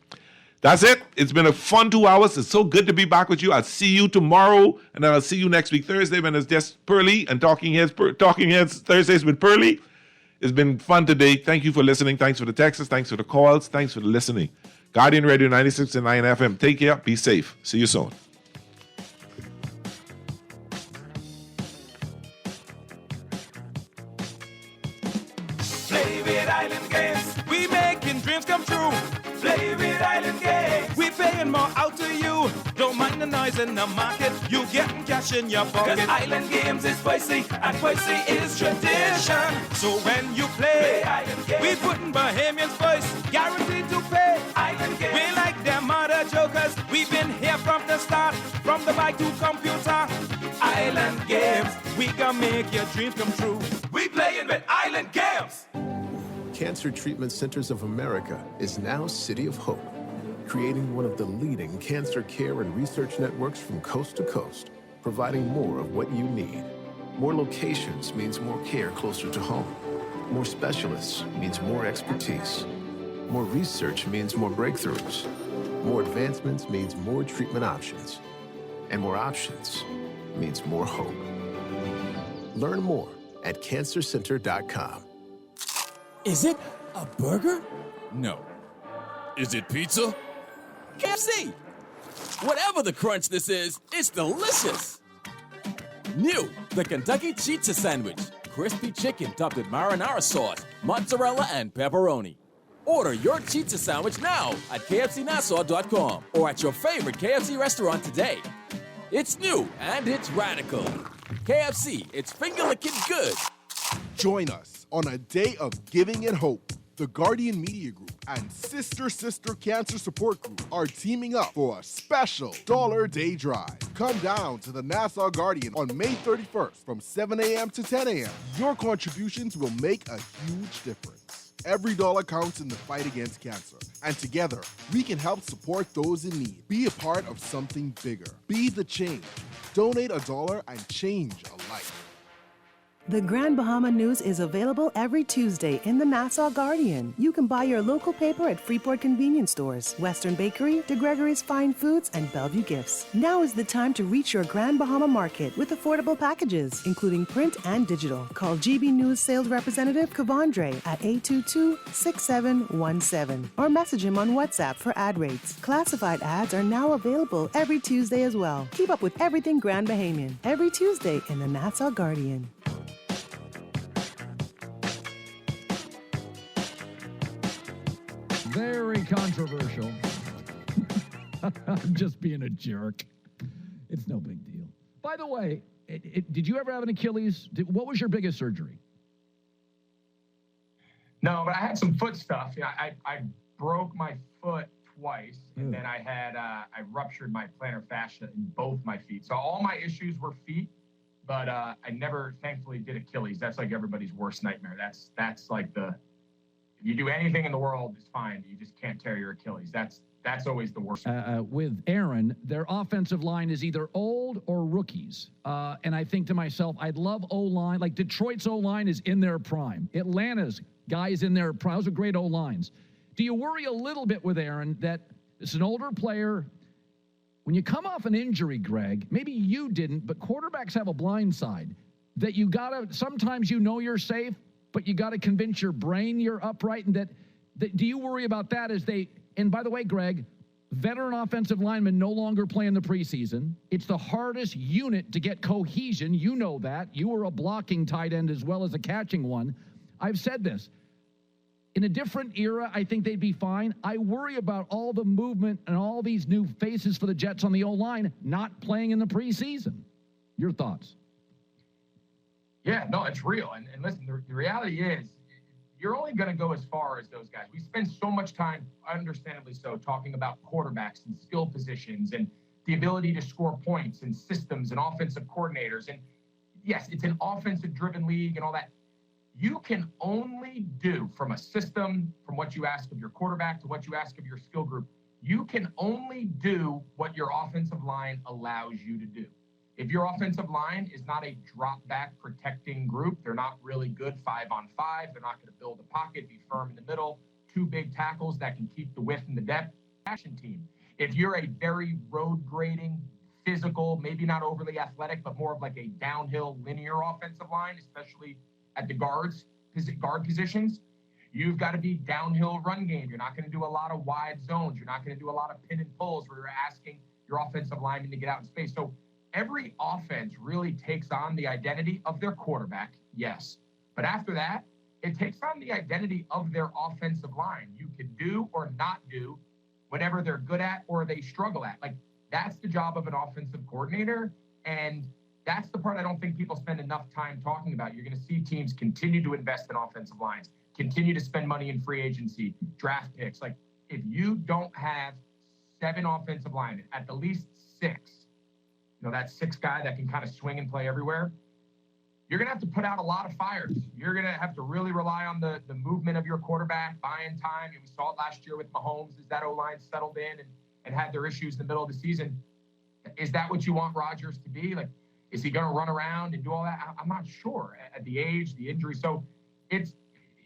That's it. It's been a fun 2 hours. It's so good to be back with you. I'll see you tomorrow, and then I'll see you next week, Thursday, when it's just Pearly and Talking Heads Thursdays with Pearly. It's been fun today. Thank you for listening. Thanks for the texts. Thanks for the calls. Thanks for the listening. Guardian Radio 96.9 FM. Take care. Be safe. See you soon. Play with Island Games. We making dreams come true. Play with Island Games. We paying more out to you. Don't mind the noise in the market. You getting cash in your pocket. 'Cause Island Games is spicy and spicy is tradition. So when you play Island Games, we putting Bahamians first. Guaranteed to pay. Island Games. We like them other jokers. We've been here from the start. From the bike to computer. Island Games. We can make your dreams come true. We playing with Island Games. Cancer Treatment Centers of America is now City of Hope, creating one of the leading cancer care and research networks from coast to coast, providing more of what you need. More locations means more care closer to home. More specialists means more expertise. More research means more breakthroughs. More advancements means more treatment options. And more options means more hope. Learn more at cancercenter.com. Is it a burger? No. Is it pizza? KFC! Whatever the crunch this is, it's delicious! New, the Kentucky Chizza Sandwich. Crispy chicken topped with marinara sauce, mozzarella, and pepperoni. Order your Chizza Sandwich now at kfcnassau.com or at your favorite KFC restaurant today. It's new and it's radical. KFC, it's finger-licking good. Join us on a day of giving and hope. The Guardian Media Group and Sister Cancer Support Group are teaming up for a special Dollar Day Drive. Come down to the Nassau Guardian on May 31st from 7 a.m. to 10 a.m. Your contributions will make a huge difference. Every dollar counts in the fight against cancer. And together, we can help support those in need. Be a part of something bigger. Be the change. Donate $1 and change a life. The Grand Bahama News is available every Tuesday in the Nassau Guardian. You can buy your local paper at Freeport convenience stores, Western Bakery, De Gregory's Fine Foods, and Bellevue Gifts. Now is the time to reach your Grand Bahama market with affordable packages, including print and digital. Call GB News sales representative Kavandre at 822-6717 or message him on WhatsApp for ad rates. Classified ads are now available every Tuesday as well. Keep up with everything Grand Bahamian every Tuesday in the Nassau Guardian. Very controversial. I'm just being a jerk. It's no big deal. By the way, did you ever have an Achilles? What was your biggest surgery? No, but I had some foot stuff. I broke my foot twice, and then I ruptured my plantar fascia in both my feet. So all my issues were feet, but I never, thankfully, did Achilles. That's like everybody's worst nightmare. That's like if you do anything in the world, it's fine. You just can't tear your Achilles. That's always the worst. With Aaron, their offensive line is either old or rookies. And I think to myself, I'd love O-line. Like Detroit's O-line is in their prime. Atlanta's guys in their prime. Those are great O-lines. Do you worry a little bit with Aaron that it's an older player? When you come off an injury, Greg, maybe you didn't, but quarterbacks have a blind side that you got to, sometimes you know you're safe, but you got to convince your brain you're upright. And that do you worry about that as they, and by the way, Greg, veteran offensive linemen no longer play in the preseason. It's the hardest unit to get cohesion. You know that. You were a blocking tight end as well as a catching one. I've said this. In a different era, I think they'd be fine. I worry about all the movement and all these new faces for the Jets on the O-line not playing in the preseason. Your thoughts? Yeah, no, it's real. And listen, the reality is you're only going to go as far as those guys. We spend so much time, understandably so, talking about quarterbacks and skill positions and the ability to score points and systems and offensive coordinators. And yes, it's an offensive-driven league and all that. You can only do from a system, from what you ask of your quarterback to what you ask of your skill group, you can only do what your offensive line allows you to do. If your offensive line is not a drop-back protecting group, they're not really good 5-on-5, they're not going to build a pocket, be firm in the middle, two big tackles that can keep the width and the depth, action team. If you're a very road grading, physical, maybe not overly athletic, but more of like a downhill linear offensive line, especially at the guard positions, you've got to be downhill run game. You're not going to do a lot of wide zones. You're not going to do a lot of pin and pulls where you're asking your offensive lineman to get out in space. So every offense really takes on the identity of their quarterback, yes. But after that, it takes on the identity of their offensive line. You can do or not do whatever they're good at or they struggle at. Like, that's the job of an offensive coordinator. And that's the part I don't think people spend enough time talking about. You're going to see teams continue to invest in offensive lines, continue to spend money in free agency, draft picks. Like, if you don't have 7 offensive linemen, at the least 6, that 6th guy that can kind of swing and play everywhere, you're going to have to put out a lot of fires. You're going to have to really rely on the movement of your quarterback, buying time. And we saw it last year with Mahomes as that O-line settled in and had their issues in the middle of the season. Is that what you want Rodgers to be? Like, is he going to run around and do all that? I'm not sure at the age, the injury. So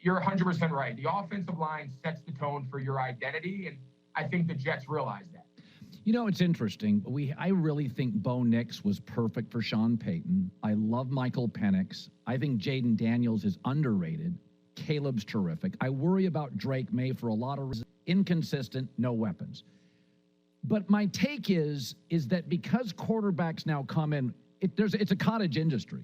you're 100% right. The offensive line sets the tone for your identity. And I think the Jets realize that. You know, it's interesting. I really think Bo Nix was perfect for Sean Payton. I love Michael Penix. I think Jaden Daniels is underrated. Caleb's terrific. I worry about Drake May for a lot of reasons. Inconsistent, no weapons. But my take is that because quarterbacks now come in, it's a cottage industry.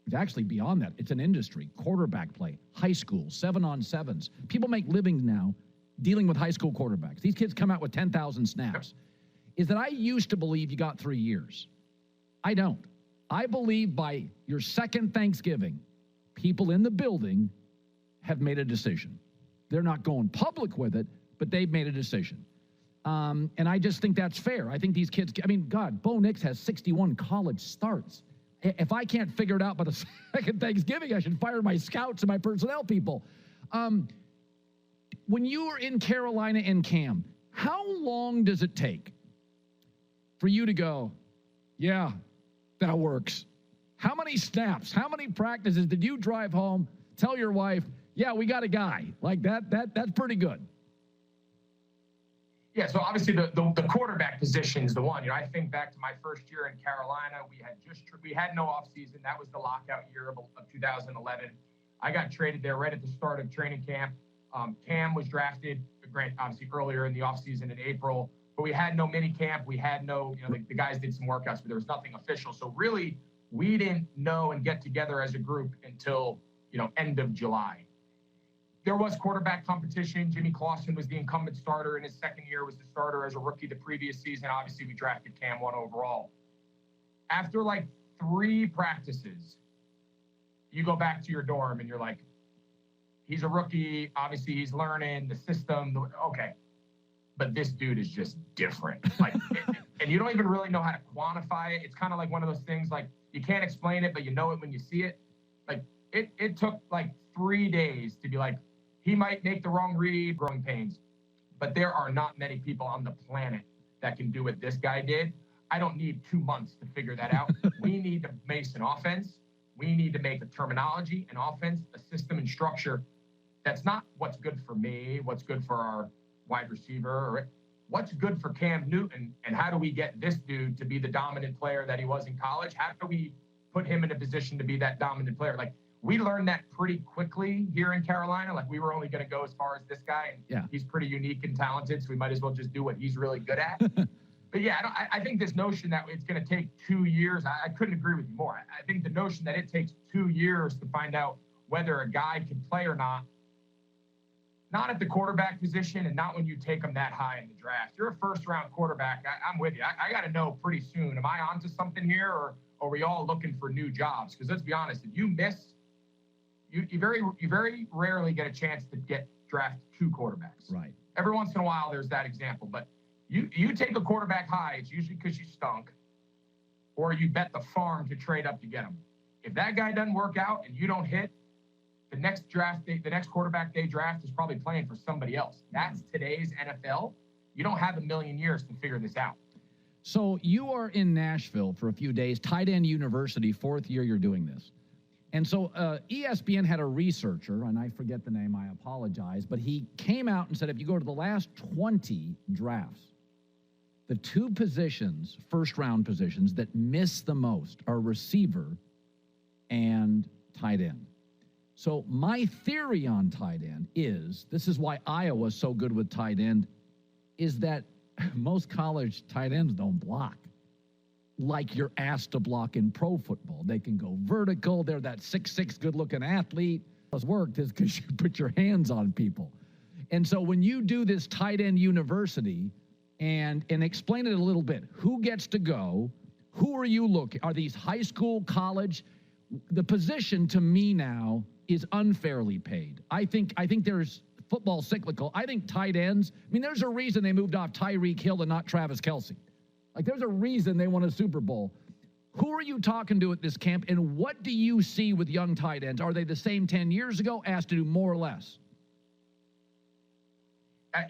It's actually beyond that. It's an industry. Quarterback play, high school, 7-on-7s. People make livings now dealing with high school quarterbacks. These kids come out with 10,000 snaps. Is that I used to believe you got 3 years. I don't. I believe by your second Thanksgiving, people in the building have made a decision. They're not going public with it, but they've made a decision. And I just think that's fair. I think these kids, Bo Nix has 61 college starts. If I can't figure it out by the second Thanksgiving, I should fire my scouts and my personnel people. When you were in Carolina and Cam, how long does it take for you to go, yeah, that works? How many snaps, how many practices did you drive home, tell your wife, yeah, we got a guy? Like that's pretty good. Yeah, so obviously the quarterback position is the one. I think back to my first year in Carolina, we had no offseason. That was the lockout year of 2011. I got traded there right at the start of training camp. Cam was drafted, obviously earlier in the offseason in April, but we had no mini camp. We had no, the guys did some workouts, but there was nothing official. So really, we didn't know and get together as a group until, end of July. There was quarterback competition. Jimmy Clausen was the incumbent starter in his second year, was the starter as a rookie the previous season. Obviously, we drafted Cam 1 overall. After 3 practices, you go back to your dorm and you're like, he's a rookie. Obviously, he's learning the system. Okay. But this dude is just different. And you don't even really know how to quantify it. It's kind of like one of those things, you can't explain it, but you know it when you see it. It took 3 days to be he might make the wrong read, growing pains. But there are not many people on the planet that can do what this guy did. I don't need 2 months to figure that out. We need to make an offense. We need to make a terminology, an offense, a system and structure that's not what's good for me, what's good for our wide receiver, or what's good for Cam Newton, and how do we get this dude to be the dominant player that he was in college? How do we put him in a position to be that dominant player? We learned that pretty quickly here in Carolina. We were only going to go as far as this guy, and he's pretty unique and talented, so we might as well just do what he's really good at. But yeah, I think this notion that it's going to take 2 years, I couldn't agree with you more. I think the notion that it takes 2 years to find out whether a guy can play or not at the quarterback position and not when you take him that high in the draft. You're a first-round quarterback. I'm with you. I got to know pretty soon, am I onto something here, or are we all looking for new jobs? Because let's be honest, if you miss, you very rarely get a chance to draft 2 quarterbacks. Right. Every once in a while, there's that example. But you take a quarterback high, it's usually because you stunk, or you bet the farm to trade up to get him. If that guy doesn't work out and you don't hit, the next quarterback they draft is probably playing for somebody else. That's today's NFL. You don't have a million years to figure this out. So you are in Nashville for a few days, Tight End University, 4th year you're doing this. And so ESPN had a researcher, and I forget the name, I apologize, but he came out and said if you go to the last 20 drafts, the 2 positions, first-round positions, that miss the most are receiver and tight end. So my theory on tight end is, this is why Iowa's so good with tight end, is that most college tight ends don't block like you're asked to block in pro football. They can go vertical. They're that 6'6", good-looking athlete. What's worked is because you put your hands on people. And so when you do this tight end university and explain it a little bit, who gets to go? Who are you looking? Are these high school, college? The position to me now is unfairly paid. I think there's football cyclical. I think tight ends, there's a reason they moved off Tyreek Hill and not Travis Kelce. There's a reason they won a Super Bowl. Who are you talking to at this camp, and what do you see with young tight ends? Are they the same 10 years ago, asked to do more or less?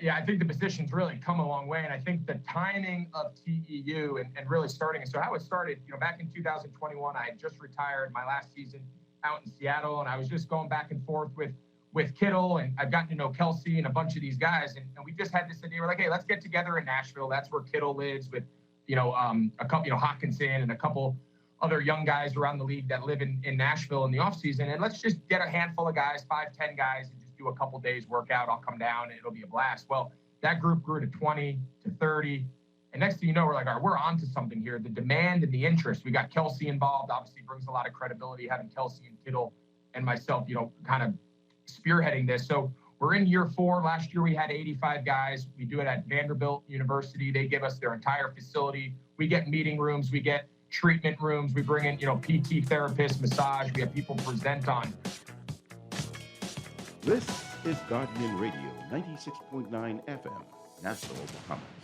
Yeah, I think the position's really come a long way, and I think the timing of TEU and really starting. So how it started, back in 2021, I had just retired my last season out in Seattle, and I was just going back and forth with Kittle, and I've gotten to know Kelce and a bunch of these guys, and we just had this idea. We're like, hey, let's get together in Nashville. That's where Kittle lives with, a couple, Hawkinson and a couple other young guys around the league that live in Nashville in the offseason. And let's just get a handful of guys, 5-10 guys, and just do a couple days workout. I'll come down and it'll be a blast. Well, that group grew to 20 to 30. And next thing you know, we're like, all right, we're onto something here. The demand and the interest. We got Kelce involved, obviously brings a lot of credibility, having Kelce and Kittle and myself, kind of spearheading this. So we're in year 4. Last year we had 85 guys. We do it at Vanderbilt University. They give us their entire facility. We get meeting rooms. We get treatment rooms. We bring in, PT therapists, massage. We have people present on. This is Guardian Radio, 96.9 FM, Nassau, Bahamas.